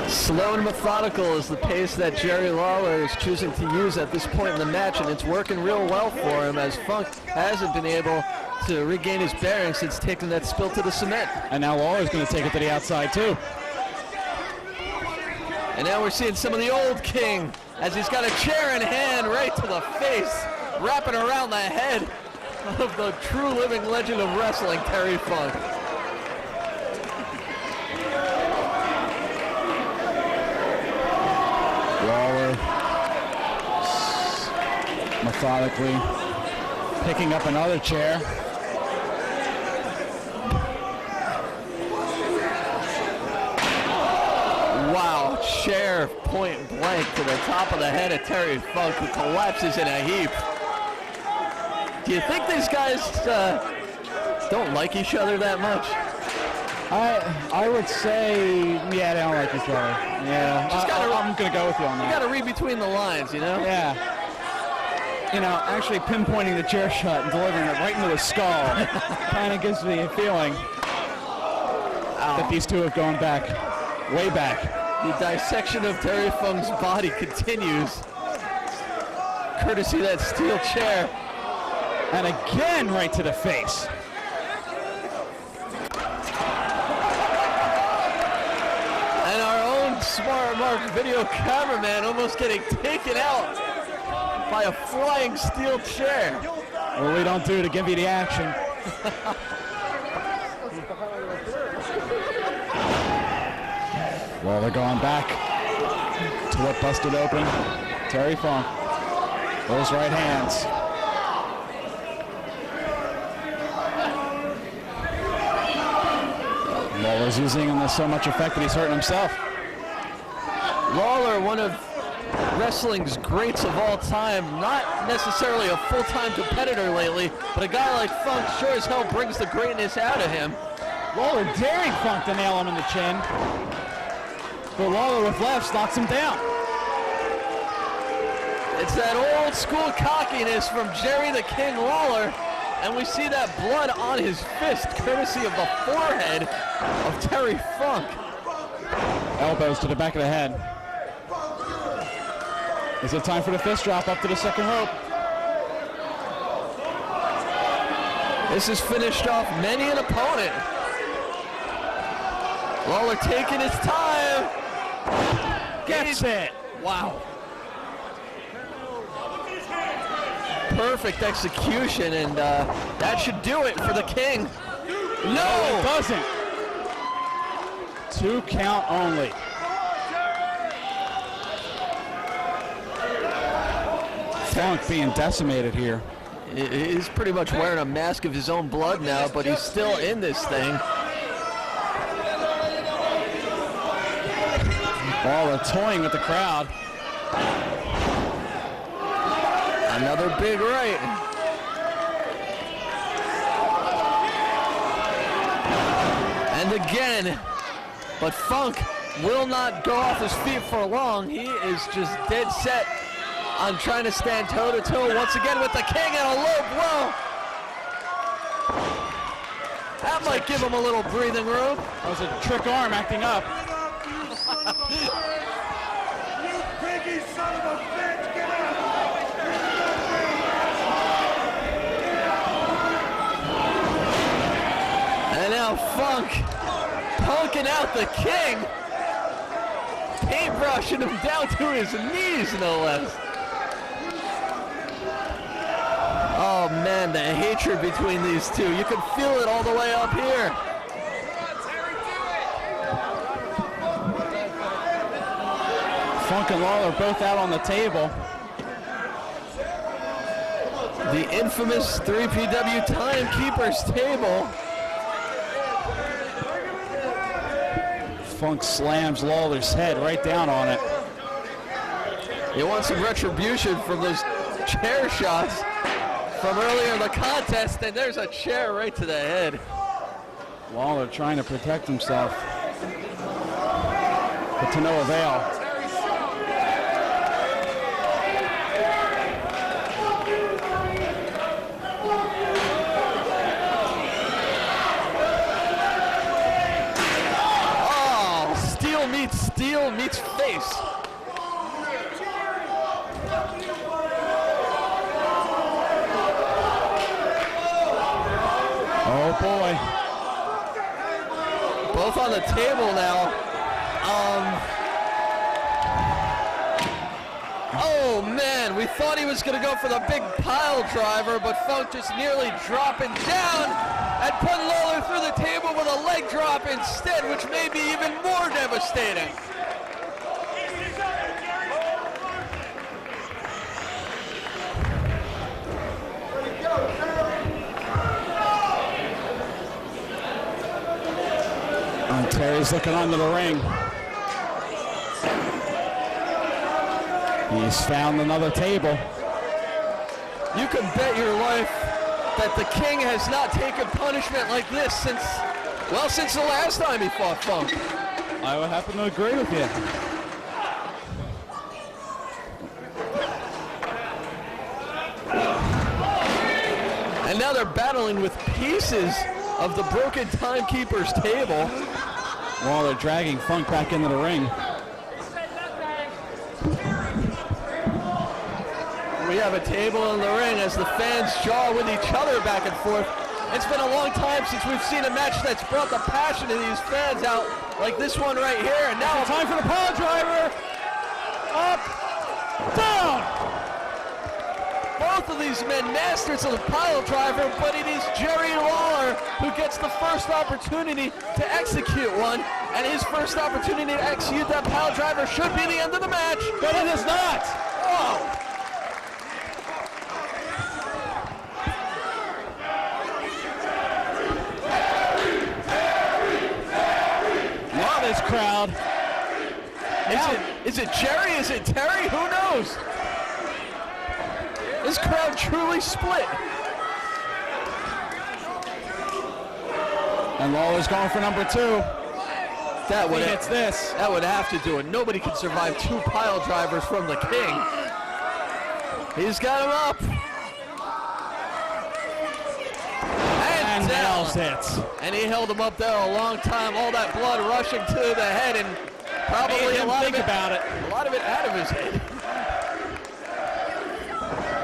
Slow and methodical is the pace that Jerry Lawler is choosing to use at this point in the match, and it's working real well for him as Funk hasn't been able to regain his bearings since taking that spill to the cement.
And now Lawler's going to take it to the outside too.
And now we're seeing some of the old King as he's got a chair in hand right to the face, wrapping around the head of the true living legend of wrestling, Terry Funk.
Lawler methodically picking up another chair.
Wow, chair point blank to the top of the head of Terry Funk, who collapses in a heap. Do you think these guys don't like each other that much?
I would say, yeah, they don't like each other. Yeah, I'm going to go with you on that.
You got to read between the lines, you know?
Yeah. You know, actually pinpointing the chair shot and delivering it right into the skull kind of gives me a feeling that these two have gone back, way back.
The dissection of Terry Funk's body continues, courtesy of that steel chair.
And again, right to the face.
And our own Smart Mark video cameraman almost getting taken out by a flying steel chair.
Well, we don't do to give you the action. Well, they're going back to what busted open. Terry Funk. Those right hands. Lawler's using him with so much effect that he's hurting himself.
Lawler, one of wrestling's greats of all time, not necessarily a full-time competitor lately, but a guy like Funk sure as hell brings the greatness out of him.
Lawler daring Funk to nail him in the chin, but Lawler with lefts knocks him down.
It's that old school cockiness from Jerry the King Lawler, and we see that blood on his fist, courtesy of the forehead of Terry Funk.
Elbows to the back of the head. Is it time for the fist drop up to the second rope?
This has finished off many an opponent. Lawler taking his time.
Gets it.
Wow. Perfect execution, and that should do it for the King.
No, it doesn't. 2 count only. Funk being decimated here.
He's pretty much wearing a mask of his own blood now, but he's still in this thing.
Lawler toying with the crowd.
Another big right. And again, but Funk will not go off his feet for long. He is just dead set on trying to stand toe-to-toe once again with the King, and a low blow. That might give him a little breathing room.
That was a trick arm acting up.
You piggy son of a bitch, get out!
And now Funk poking out the King, paintbrushing him down to his knees, no less. Oh man, the hatred between these two. You can feel it all the way up here.
Funk and Lawler both out on the table.
The infamous 3PW timekeeper's table.
Funk slams Lawler's head right down on it.
You want some retribution from those chair shots from earlier in the contest, and there's a chair right to the head.
Lawler trying to protect himself, but to no avail.
Steel meets face.
Oh boy.
Both on the table now. Oh man, we thought he was going to go for the big pile driver, but Funk just nearly dropping down and put Lawler through the table with a leg drop instead, which may be even more devastating.
And Terry's looking under the ring. He's found another table.
You can bet your life that the King has not taken punishment like this since the last time he fought Funk.
I would happen to agree with you.
And now they're battling with pieces of the broken timekeeper's table.
While they're dragging Funk back into the ring.
We have a table in the ring as the fans jaw with each other back and forth. It's been a long time since we've seen a match that's brought the passion of these fans out like this one right here. And now
Time for the pile driver. Up, down.
both of these men masters of the pile driver, but it is Jerry Lawler who gets the first opportunity to execute one. And his first opportunity to execute that pile driver should be the end of the match.
But it is not.
Oh!
This crowd.
Is it Jerry? Is it Terry? Who knows? This crowd truly split.
And Lawler's going for number two.
That would
It's this.
That would have to do it. Nobody can survive two pile drivers from the King. He's got him up.
And
down.
nails it.
And he held him up there a long time. All that blood rushing to the head, and probably a lot of it out of his head.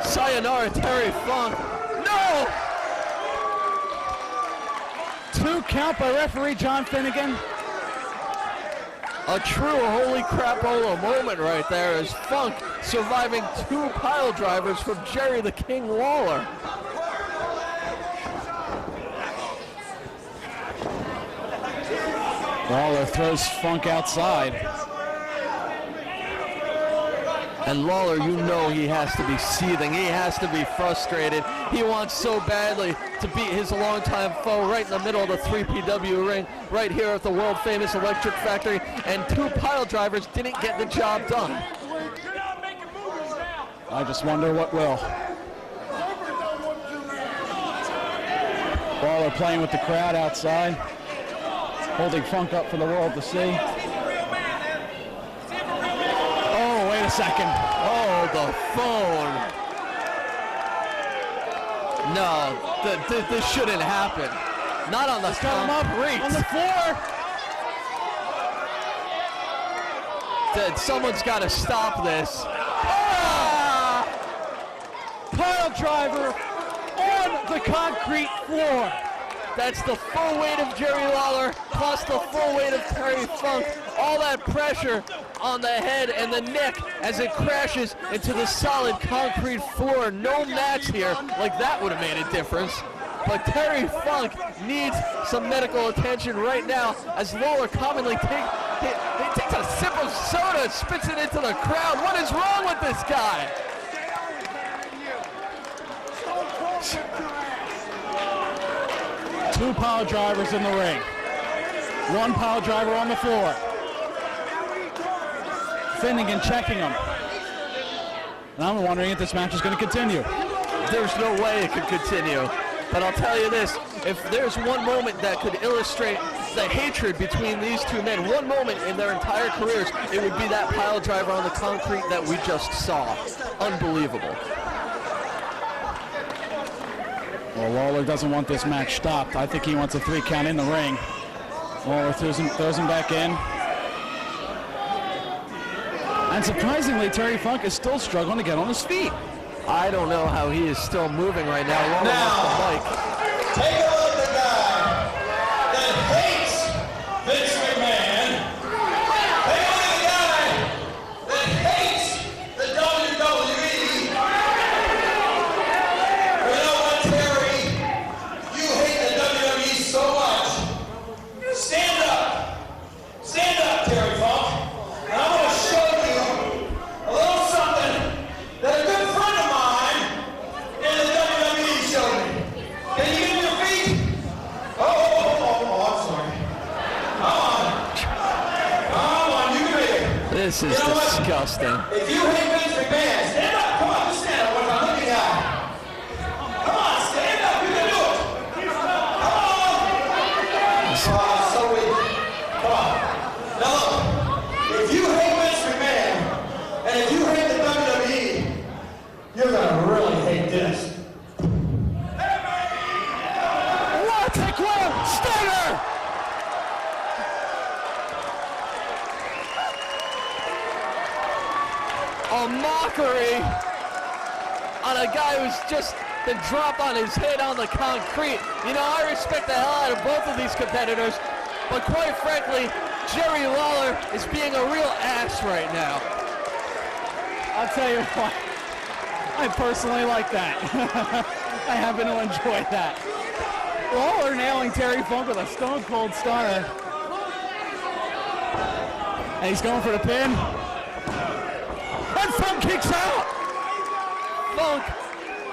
Sayonara, Terry Funk. No!
2 count by referee John Finnegan.
A true holy crapola moment right there as Funk surviving 2 pile drivers from Jerry the King Lawler.
Lawler throws Funk outside.
And Lawler, you know he has to be seething. He has to be frustrated. He wants so badly to beat his longtime foe right in the middle of the 3PW ring, right here at the world-famous Electric Factory. And 2 pile drivers didn't get the job done.
I just wonder what will. Lawler playing with the crowd outside, holding Funk up for the world to see. Oh, wait a second.
Oh, the phone. No, this shouldn't happen. Not on the
Got him up on the floor.
Someone's got to stop this.
Ah! Pile driver on the concrete floor.
That's the full weight of Jerry Lawler plus the full weight of Terry Funk. All that pressure on the head and the neck as it crashes into the solid concrete floor. No match here. Like that would have made a difference. But Terry Funk needs some medical attention right now as Lawler commonly takes a sip of soda, spits it into the crowd. What is wrong with this guy?
Two pile drivers in the ring. One pile driver on the floor. Finnegan checking him. And I'm wondering if this match is going to continue.
There's no way it could continue. But I'll tell you this, if there's one moment that could illustrate the hatred between these two men, one moment in their entire careers, it would be that pile driver on the concrete that we just saw. Unbelievable.
Well, Lawler doesn't want this match stopped. I think he wants a 3 count in the ring. Lawler throws him back in. And surprisingly, Terry Funk is still struggling to get on his feet.
I don't know how he is still moving right now. Lawler off the mic.
Take a look at the guy that hates Vince McMahon. Take a look at the guy that hates the WWE. You know what, Terry? You hate the WWE so much. Stand up. Stand up, Terry Funk. And I'm going to show you a little something that a good friend of mine in the WWE showed me. Can you get on your feet? Oh, I'm sorry. Come on, you can make it.
This is
You know what?
disgusting.
If you hate Vince McMahon, stand up. Come on, just stand up. What I'm looking at. Come on, stand up. You can do it. Come on. Oh, so weak. Come on. Now look, if you hate Vince McMahon, and if you hate the WWE, you're gonna really hate this.
What? Stinger! A mockery on a guy who's just been dropped on his head on the concrete. You know, I respect the hell out of both of these competitors, but quite frankly, Jerry Lawler is being a real ass right now.
I'll tell you what, I personally like that. I happen to enjoy that. Lawler nailing Terry Funk with a stone cold stunner. And he's going for the pin. And Funk kicks out!
Funk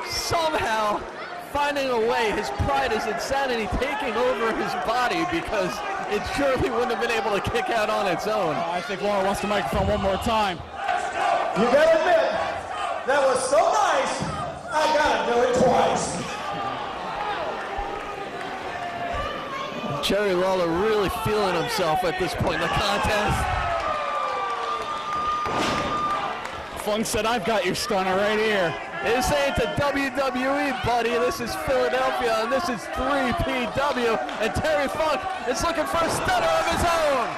somehow finding a way, his pride, his insanity taking over his body, because it surely wouldn't have been able to kick out on its own.
I think Lawler wants the microphone one more time.
You gotta admit, that was so nice, I gotta do it twice.
Jerry Lawler really feeling himself at this point in the contest.
Funk said, I've got your stunner right here.
This ain't the WWE, buddy. This is Philadelphia, and this is 3PW. And Terry Funk is looking for a stunner of his own.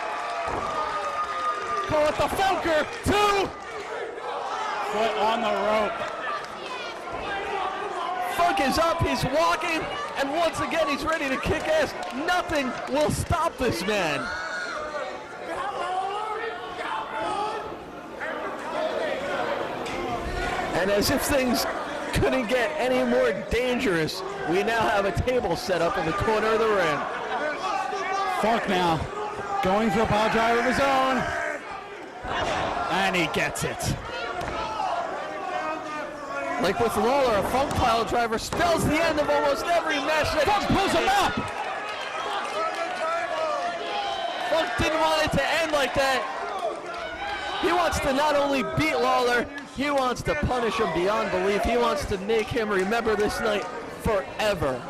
Call it the Funker. 2. Foot on the rope.
Funk is up, he's walking, and once again he's ready to kick ass. Nothing will stop this man. And as if things couldn't get any more dangerous, we now have a table set up in the corner of the ring.
Funk now going for a pile driver of his own. And he gets it.
Like with Lawler, a Funk pile driver spells the end of almost every match that
Funk pulls him up.
Funk didn't want it to end like that. He wants to not only beat Lawler, he wants to punish him beyond belief. He wants to make him remember this night forever.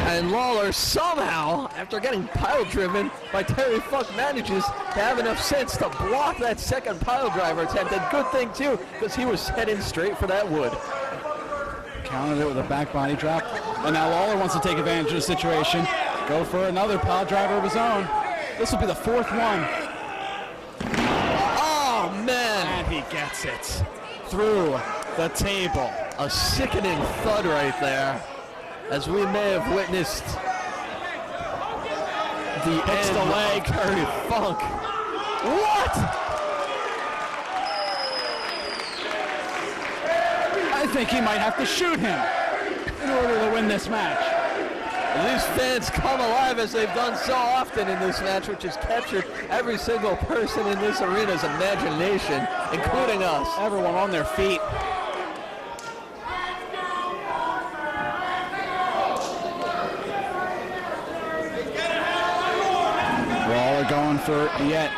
And Lawler somehow, after getting pile driven by Terry Funk, manages to have enough sense to block that second pile driver attempt. And good thing too, because he was heading straight for that wood.
Countered it with a back body drop. And now Lawler wants to take advantage of the situation. Go for another pile driver of his own. This will be the 4th one.
Oh man!
And he gets it through the table.
A sickening thud right there, as we may have witnessed the
Hits
end
the leg.
of Terry Funk. What?
I think he might have to shoot him. in order to win this match.
And these fans come alive as they've done so often in this match, which has captured every single person in this arena's imagination, including us.
Everyone on their feet. Lawler going for yet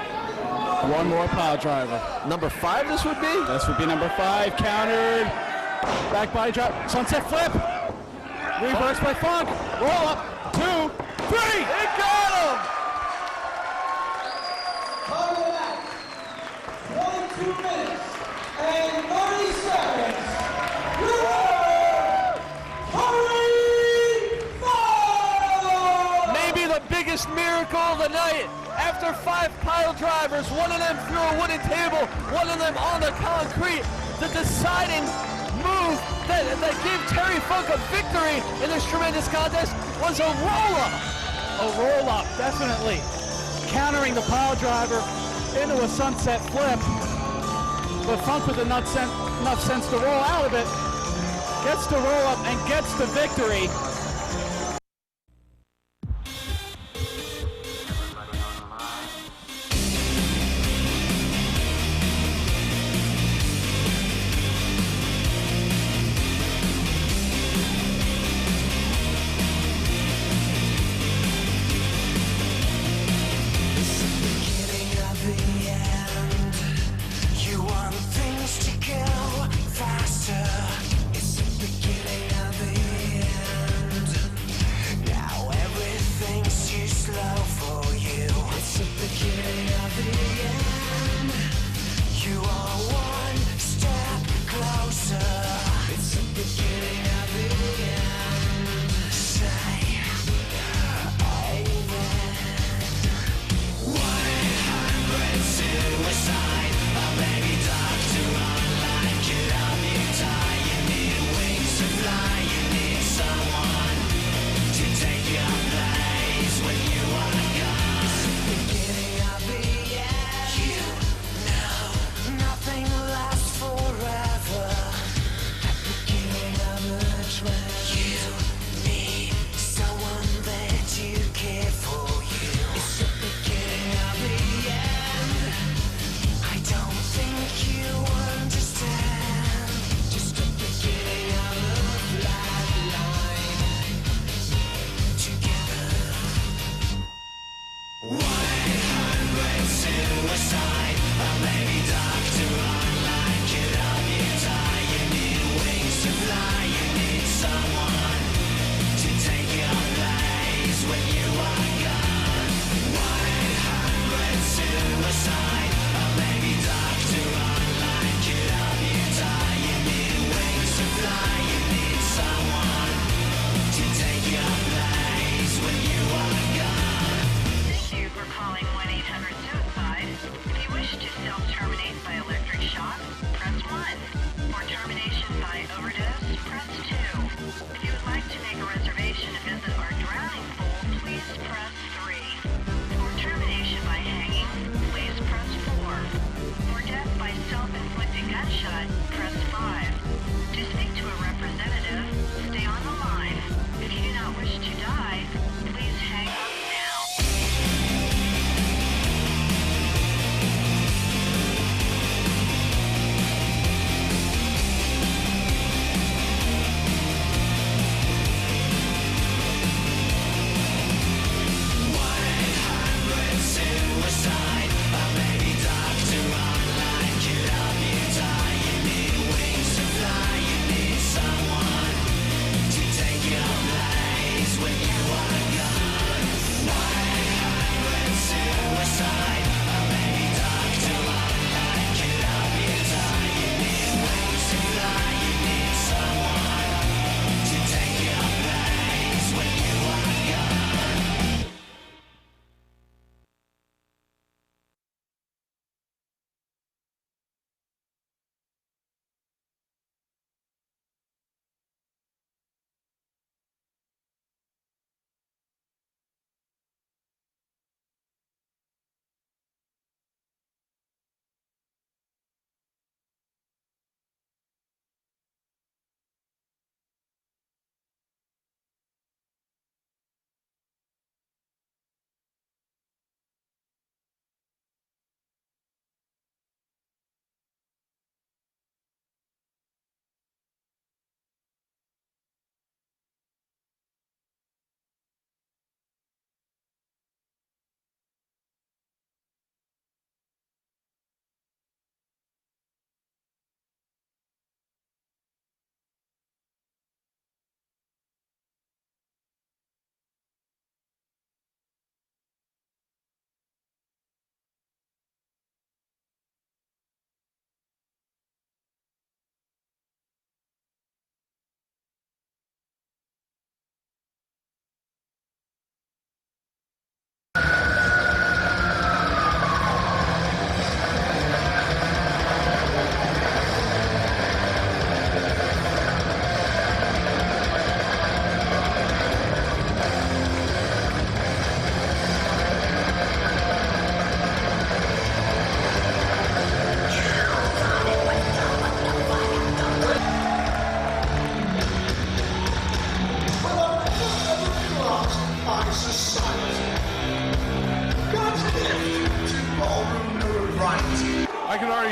one more pile driver.
Number 5 this would be?
This would be number 5, countered. Back body drop, sunset flip. Reverse by Funk. Roll up, 2, 3.
They got him!
Come back. 22 minutes and 30 seconds.
Maybe the biggest miracle of the night. After 5 pile drivers, one of them through a wooden table, one of them on the concrete, the deciding move that gave Terry Funk a victory in this tremendous contest was a roll-up.
A roll-up, definitely. Countering the pile driver into a sunset flip. But Funk with enough sense to roll out of it, gets the roll-up and gets the victory.
Faster, it's the beginning of the end.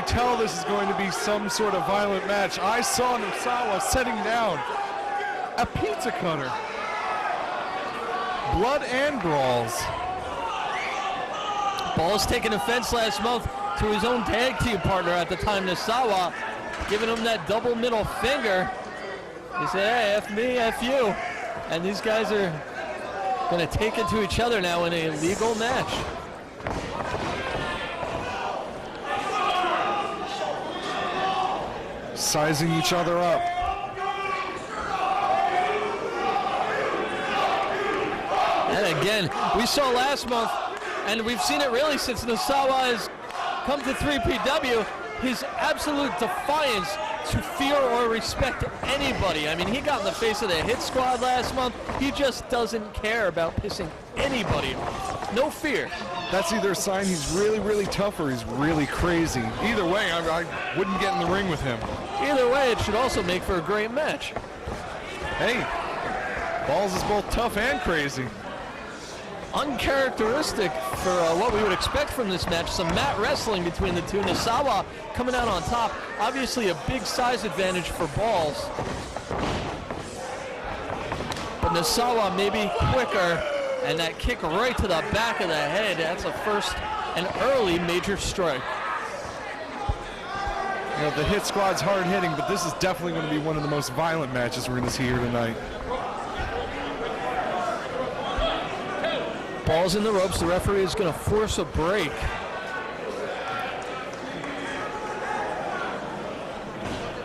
tell this is going to be some sort of violent match. I saw Nosawa setting down a pizza cutter. Blood and brawls.
Balls taking offense last month to his own tag team partner at the time, Nosawa, giving him that double middle finger. He said, hey, F me, F you. And these guys are going to take it to each other now in a legal match.
Sizing each other up.
And again, we saw last month, and we've seen it really since Nosawa has come to 3PW, his absolute defiance to fear or respect anybody. I mean, he got in the face of the Hit Squad last month. He just doesn't care about pissing anybody off. No fear.
That's either a sign he's really, really tough or he's really crazy. Either way, I wouldn't get in the ring with him.
Either way, it should also make for a great match.
Hey, Balls is both tough and crazy.
Uncharacteristic for what we would expect from this match. Some mat wrestling between the two. Nosawa coming out on top. Obviously a big size advantage for Balls. But Nosawa maybe quicker, and that kick right to the back of the head. That's a first and early major strike.
You know, the Hit Squad's hard hitting, but this is definitely going to be one of the most violent matches we're going to see here tonight.
Balls in the ropes. The referee is going to force a break.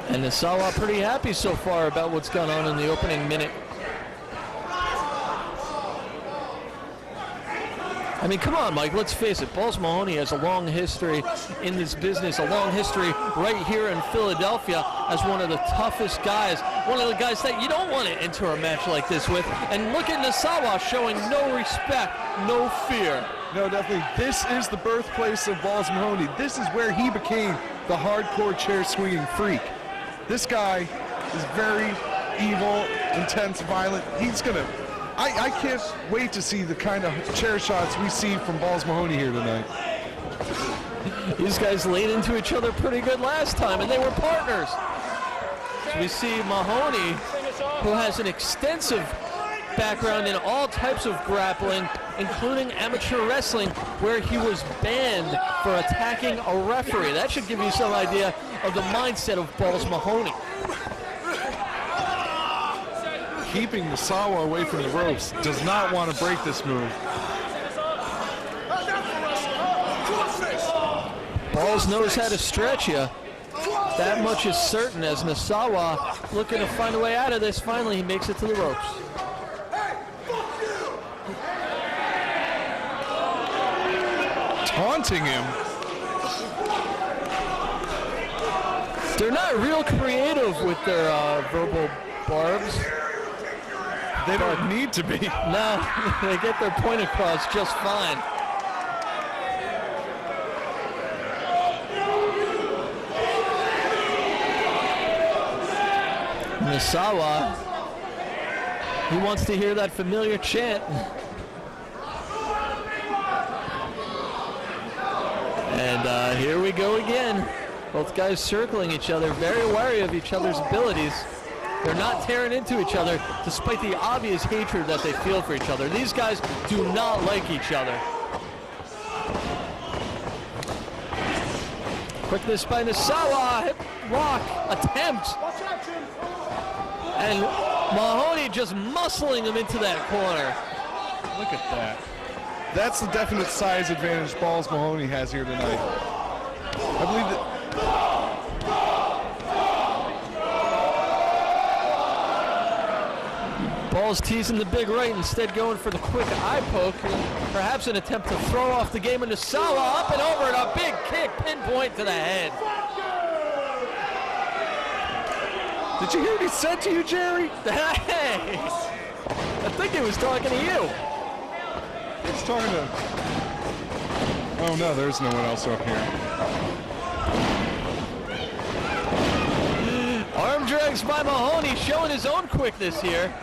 And Nosawa pretty happy so far about what's gone on in the opening minute. I mean, come on, Mike, let's face it. Balls Mahoney has a long history in this business, a long history right here in Philadelphia as one of the toughest guys, one of the guys that you don't want to enter a match like this with. And look at Nosawa showing no respect, no fear.
No, definitely. This is the birthplace of Balls Mahoney. This is where he became the hardcore chair swinging freak. This guy is very evil, intense, violent. He's going to... I can't wait to see the kind of chair shots we see from Balls Mahoney here tonight.
These guys laid into each other pretty good last time, and they were partners. So we see Mahoney, who has an extensive background in all types of grappling, including amateur wrestling, where he was banned for attacking a referee. That should give you some idea of the mindset of Balls Mahoney.
Keeping Nosawa away from the ropes, does not want to break this move.
Balls knows how to stretch you. That much is certain as Nosawa looking to find a way out of this. Finally, he makes it to the ropes.
Taunting him.
They're not real creative with their verbal barbs.
They don't need to be.
No, they get their point across just fine. Nosawa, he wants to hear that familiar chant. And here we go again. Both guys circling each other, very wary of each other's abilities. They're not tearing into each other, despite the obvious hatred that they feel for each other. These guys do not like each other. Quickness by Nosawa, hip lock attempt. And Mahoney just muscling him into that corner.
Look at that. That's the definite size advantage Balls Mahoney has here tonight. I believe that.
Balls teasing the big right, instead going for the quick eye poke. Perhaps an attempt to throw off the game. And Nosawa up and over and a big kick, pinpoint to the head.
Did you hear what he said to you, Jerry?
Hey! I think he was talking to you.
He's talking to... Oh no, there's no one else up here.
Arm drags by Mahoney, showing his own quickness here.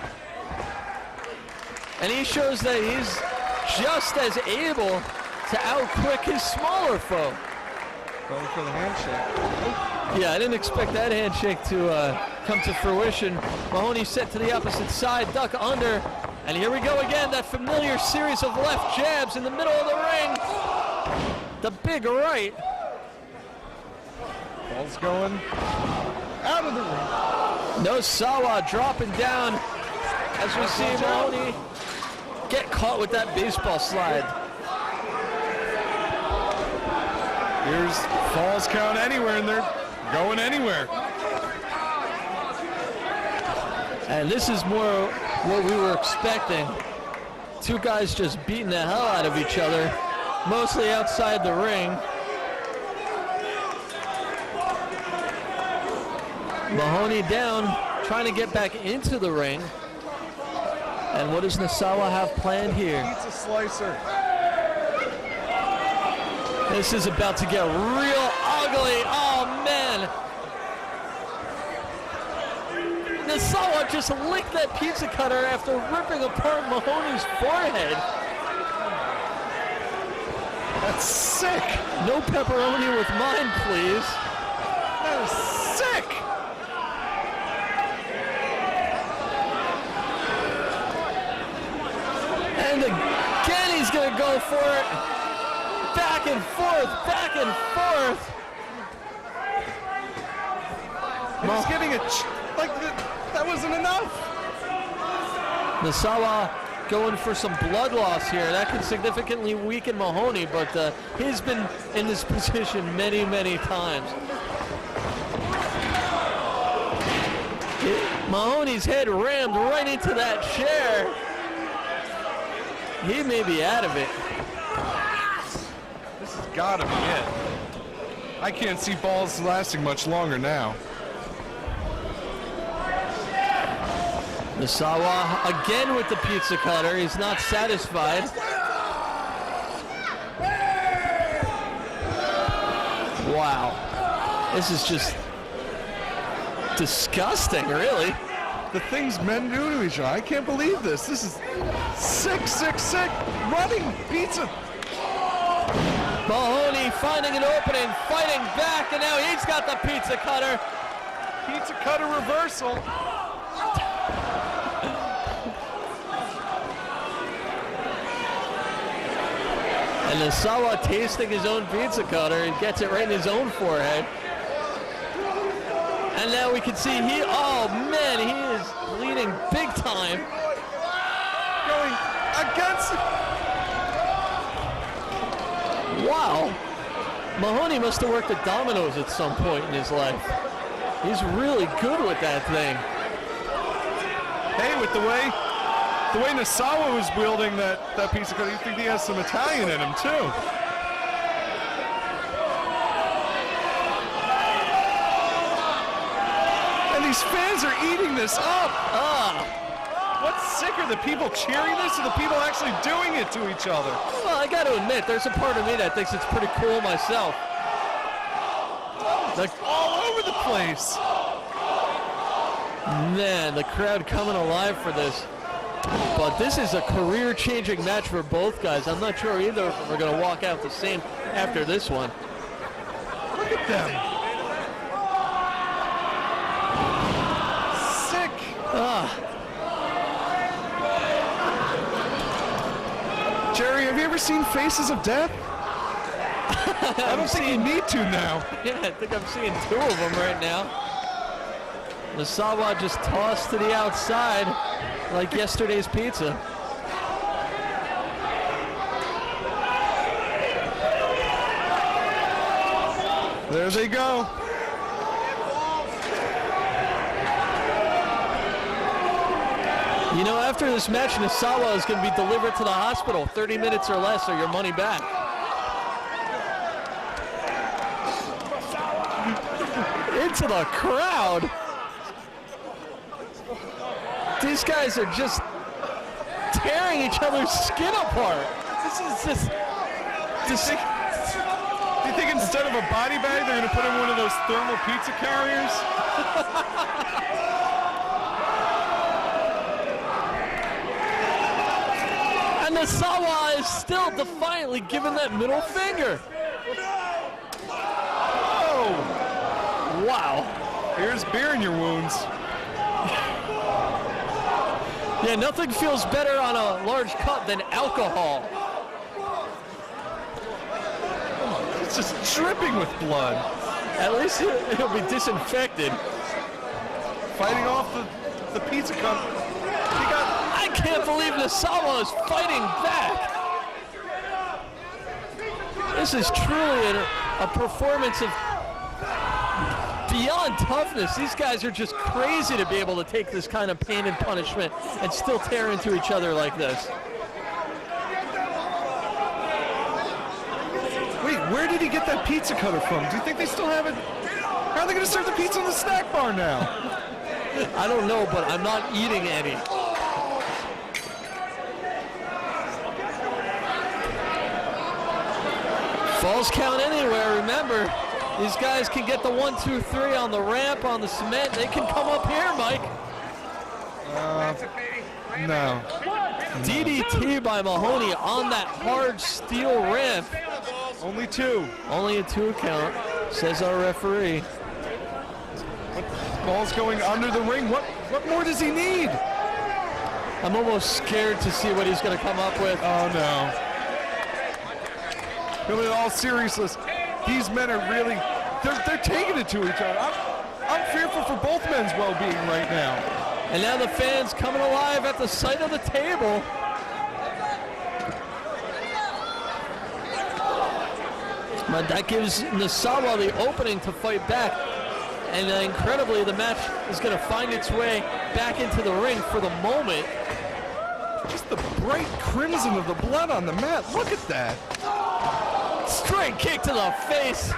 And he shows that he's just as able to outquick his smaller foe.
Going for the handshake.
Yeah, I didn't expect that handshake to come to fruition. Mahoney set to the opposite side, duck under, and here we go again, that familiar series of left jabs in the middle of the ring. The big right.
Ball's going out of the ring.
No Sawa dropping down as we see Mahoney get caught with that baseball slide.
Here's falls count anywhere, and they're going anywhere.
And this is more what we were expecting. Two guys just beating the hell out of each other, mostly outside the ring. Mahoney down, trying to get back into the ring. And what does Nasawa have planned here?
Pizza slicer.
This is about to get real ugly. Oh, man. Nasawa just licked that pizza cutter after ripping apart Mahoney's forehead.
That's sick.
No pepperoni with mine, please.
That is sick.
And again, he's going to go for it. Back and forth, back and forth.
He's getting a that wasn't enough.
Nasawa going for some blood loss here. That could significantly weaken Mahoney, but he's been in this position many, many times. Mahoney's head rammed right into that chair. He may be out of it.
This has got to be it. I can't see balls lasting much longer now.
Nasawa again with the pizza cutter. He's not satisfied. Wow. This is just disgusting, really.
The things men do to each other. I can't believe this. This is sick, sick, sick. Running pizza.
Mahoney finding an opening, fighting back, and now he's got the pizza cutter.
Pizza cutter reversal.
And Nasawa tasting his own pizza cutter and gets it right in his own forehead. And now we can see oh man, he is bleeding big time.
Going against.
Wow. Mahoney must have worked at Domino's at some point in his life. He's really good with that thing.
Hey, with the way Nasawa was wielding that piece of cutter, you think he has some Italian in him too. And these fans are eating this up. What's sicker, the people cheering this or the people actually doing it to each other?
Well, I got to admit, there's a part of me that thinks it's pretty cool myself.
Like all over the place.
Man, the crowd coming alive for this. But this is a career-changing match for both guys. I'm not sure either of them are going to walk out the same after this one.
Look at them. Sick. Jerry, have you ever seen Faces of Death? I don't think you need to now.
Yeah, I think I'm seeing two of them right now. Nasawa just tossed to the outside like yesterday's pizza.
There they go.
You know, after this match, Nasawa is going to be delivered to the hospital, 30 minutes or less, or your money back. Into the crowd. These guys are just tearing each other's skin apart. This is just...
Do you think instead of a body bag, they're going to put in one of those thermal pizza carriers?
And Nasawa is still defiantly giving that middle finger. Wow.
Here's beer in your wounds.
Yeah, nothing feels better on a large cut than alcohol.
It's just dripping with blood.
At least it'll be disinfected.
Fighting off the pizza cup.
I can't believe Nasawa is fighting back. This is truly a performance of beyond toughness. These guys are just crazy to be able to take this kind of pain and punishment and still tear into each other like this.
Wait, where did he get that pizza cutter from? Do you think they still have it? How are they going to serve the pizza in the snack bar now?
I don't know, but I'm not eating any. Falls count anywhere, remember. These guys can get the 1, 2, 3 on the ramp, on the cement. They can come up here, Mike.
No.
DDT by Mahoney on that hard steel ramp.
Only 2.
Only a 2 count, says our referee.
Ball's going under the ring. What more does he need?
I'm almost scared to see what he's going to come up with.
Oh, no. No, in all seriousness, these men are really, they're taking it to each other. I'm fearful for both men's well-being right now.
And now the fans coming alive at the sight of the table. But that gives Nasawa the opening to fight back. And incredibly, the match is going to find its way back into the ring for the moment.
Just the bright crimson of the blood on the mat. Look at that.
Straight kick to the face.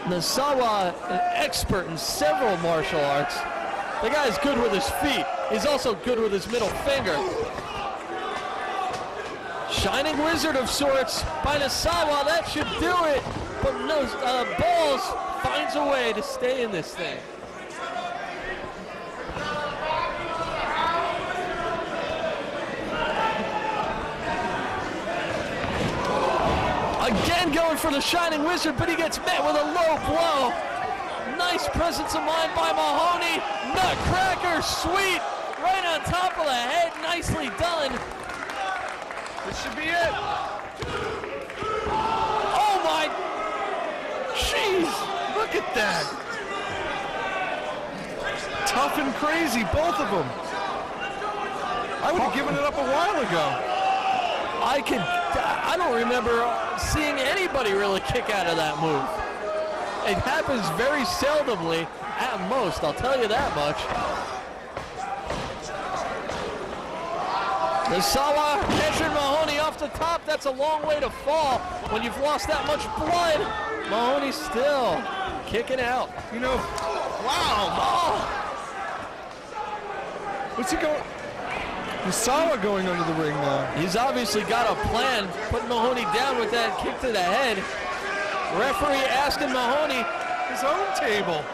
Nasawa, an expert in several martial arts. The guy's good with his feet. He's also good with his middle finger. Shining Wizard of sorts by Nasawa. That should do it. But no, Balls finds a way to stay in this thing. Again going for the Shining Wizard, but he gets met with a low blow. Nice presence of mind by Mahoney. Nutcracker, sweet, right on top of the head. Nicely done.
This should be it.
Oh my, jeez,
look at that. Tough and crazy, both of them. I would have given it up a while ago.
I don't remember seeing anybody really kick out of that move. It happens very seldomly, at most, I'll tell you that much. Nasawa catching Mahoney off the top. That's a long way to fall when you've lost that much blood. Mahoney still kicking out.
You know, wow.
Oh.
What's he going? Nasawa going under the ring now.
He's obviously got a plan, putting Mahoney down with that kick to the head. Referee asking Mahoney
his own table.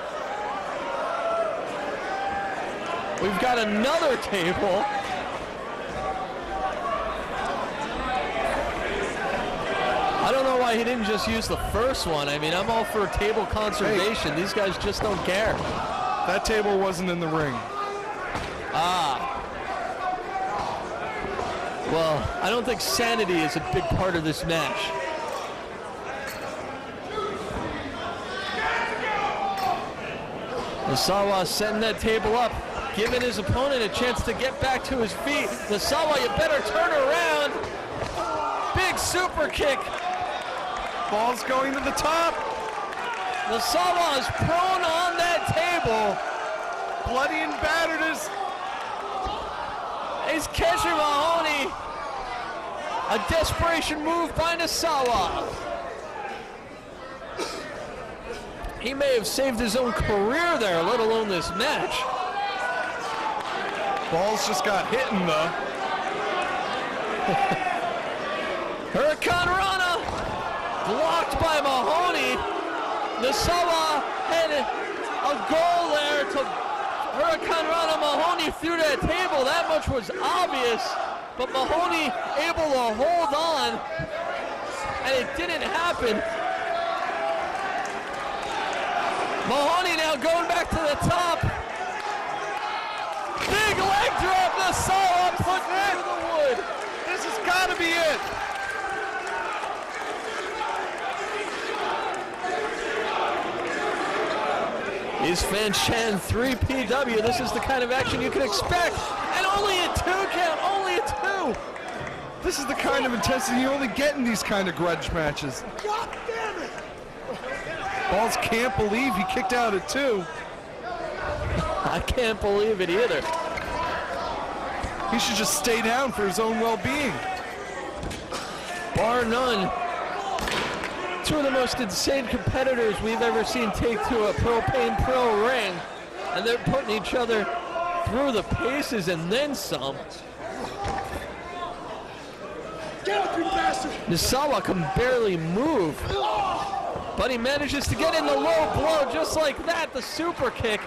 We've got another table. I don't know why he didn't just use the first one. I mean, I'm all for table conservation. Hey. These guys just don't care.
That table wasn't in the ring.
Ah. Well, I don't think sanity is a big part of this match. Nasawa setting that table up, giving his opponent a chance to get back to his feet. Nasawa, you better turn around. Big super kick.
Ball's going to the top.
Nasawa is prone on that table.
Bloody and battered as
he's catching Mahoney. A desperation move by Nasawa. He may have saved his own career there, let alone this match.
Balls just got hit in the
Hurricane Rana blocked by Mahoney. Nasawa had a goal there to Hurricane Rana Mahoney through that table. That much was obvious, but Mahoney able to hold on, and it didn't happen. Mahoney now going back to the top. Big leg drop, the Sullivan put through the wood.
This has got to be it.
Is Fan Chan 3PW. This is the kind of action you can expect. And only a 2 count, only a 2.
This is the kind of intensity you only get in these kind of grudge matches.
God damn it!
Balls can't believe he kicked out at 2.
I can't believe it either.
He should just stay down for his own well-being.
Bar none. 2 of the most insane competitors we've ever seen take to a propane pro ring. And they're putting each other through the paces and then some.
Get up, you bastard!
Nisawa can barely move. But he manages to get in the low blow just like that, the super kick.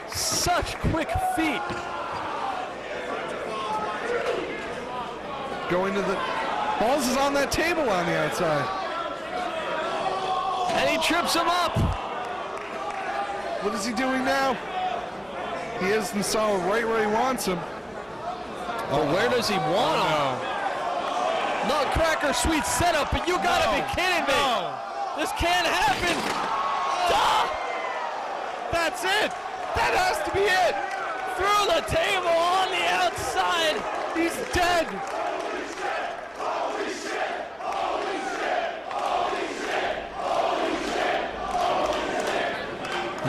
Such quick feet.
Going to the... Balls is on that table on the outside.
And he trips him up.
What is he doing now? He has Nisawa right where he wants him.
But where does he want him? Nutcracker sweet setup, but you gotta be kidding me. This can't happen. Duh!
That's it. That has to be it.
Through the table on the outside.
He's dead.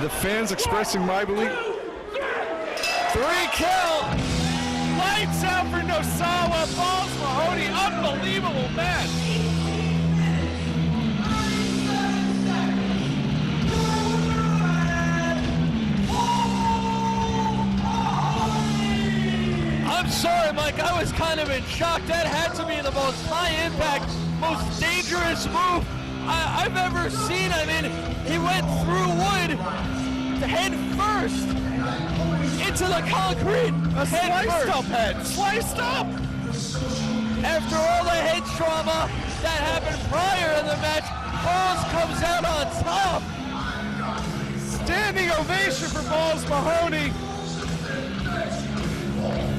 The fans expressing my belief.
3 count.
Lights out for Nosawa. Balls Mahoney. Unbelievable match.
I'm sorry, Mike. I was kind of in shock. That had to be the most high-impact, most dangerous move I've ever seen. I mean, he went through wood, head first, into the concrete.
A
head
sliced
first.
up head. Sliced up.
After all the head trauma that happened prior in the match, Balls comes out on top.
Standing ovation for Balls Mahoney.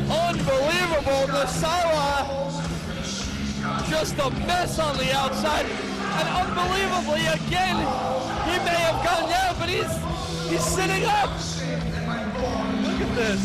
Unbelievable. Nisawa just a mess on the outside. And unbelievably, again, he may have gone down, but he's sitting up.
Look at this.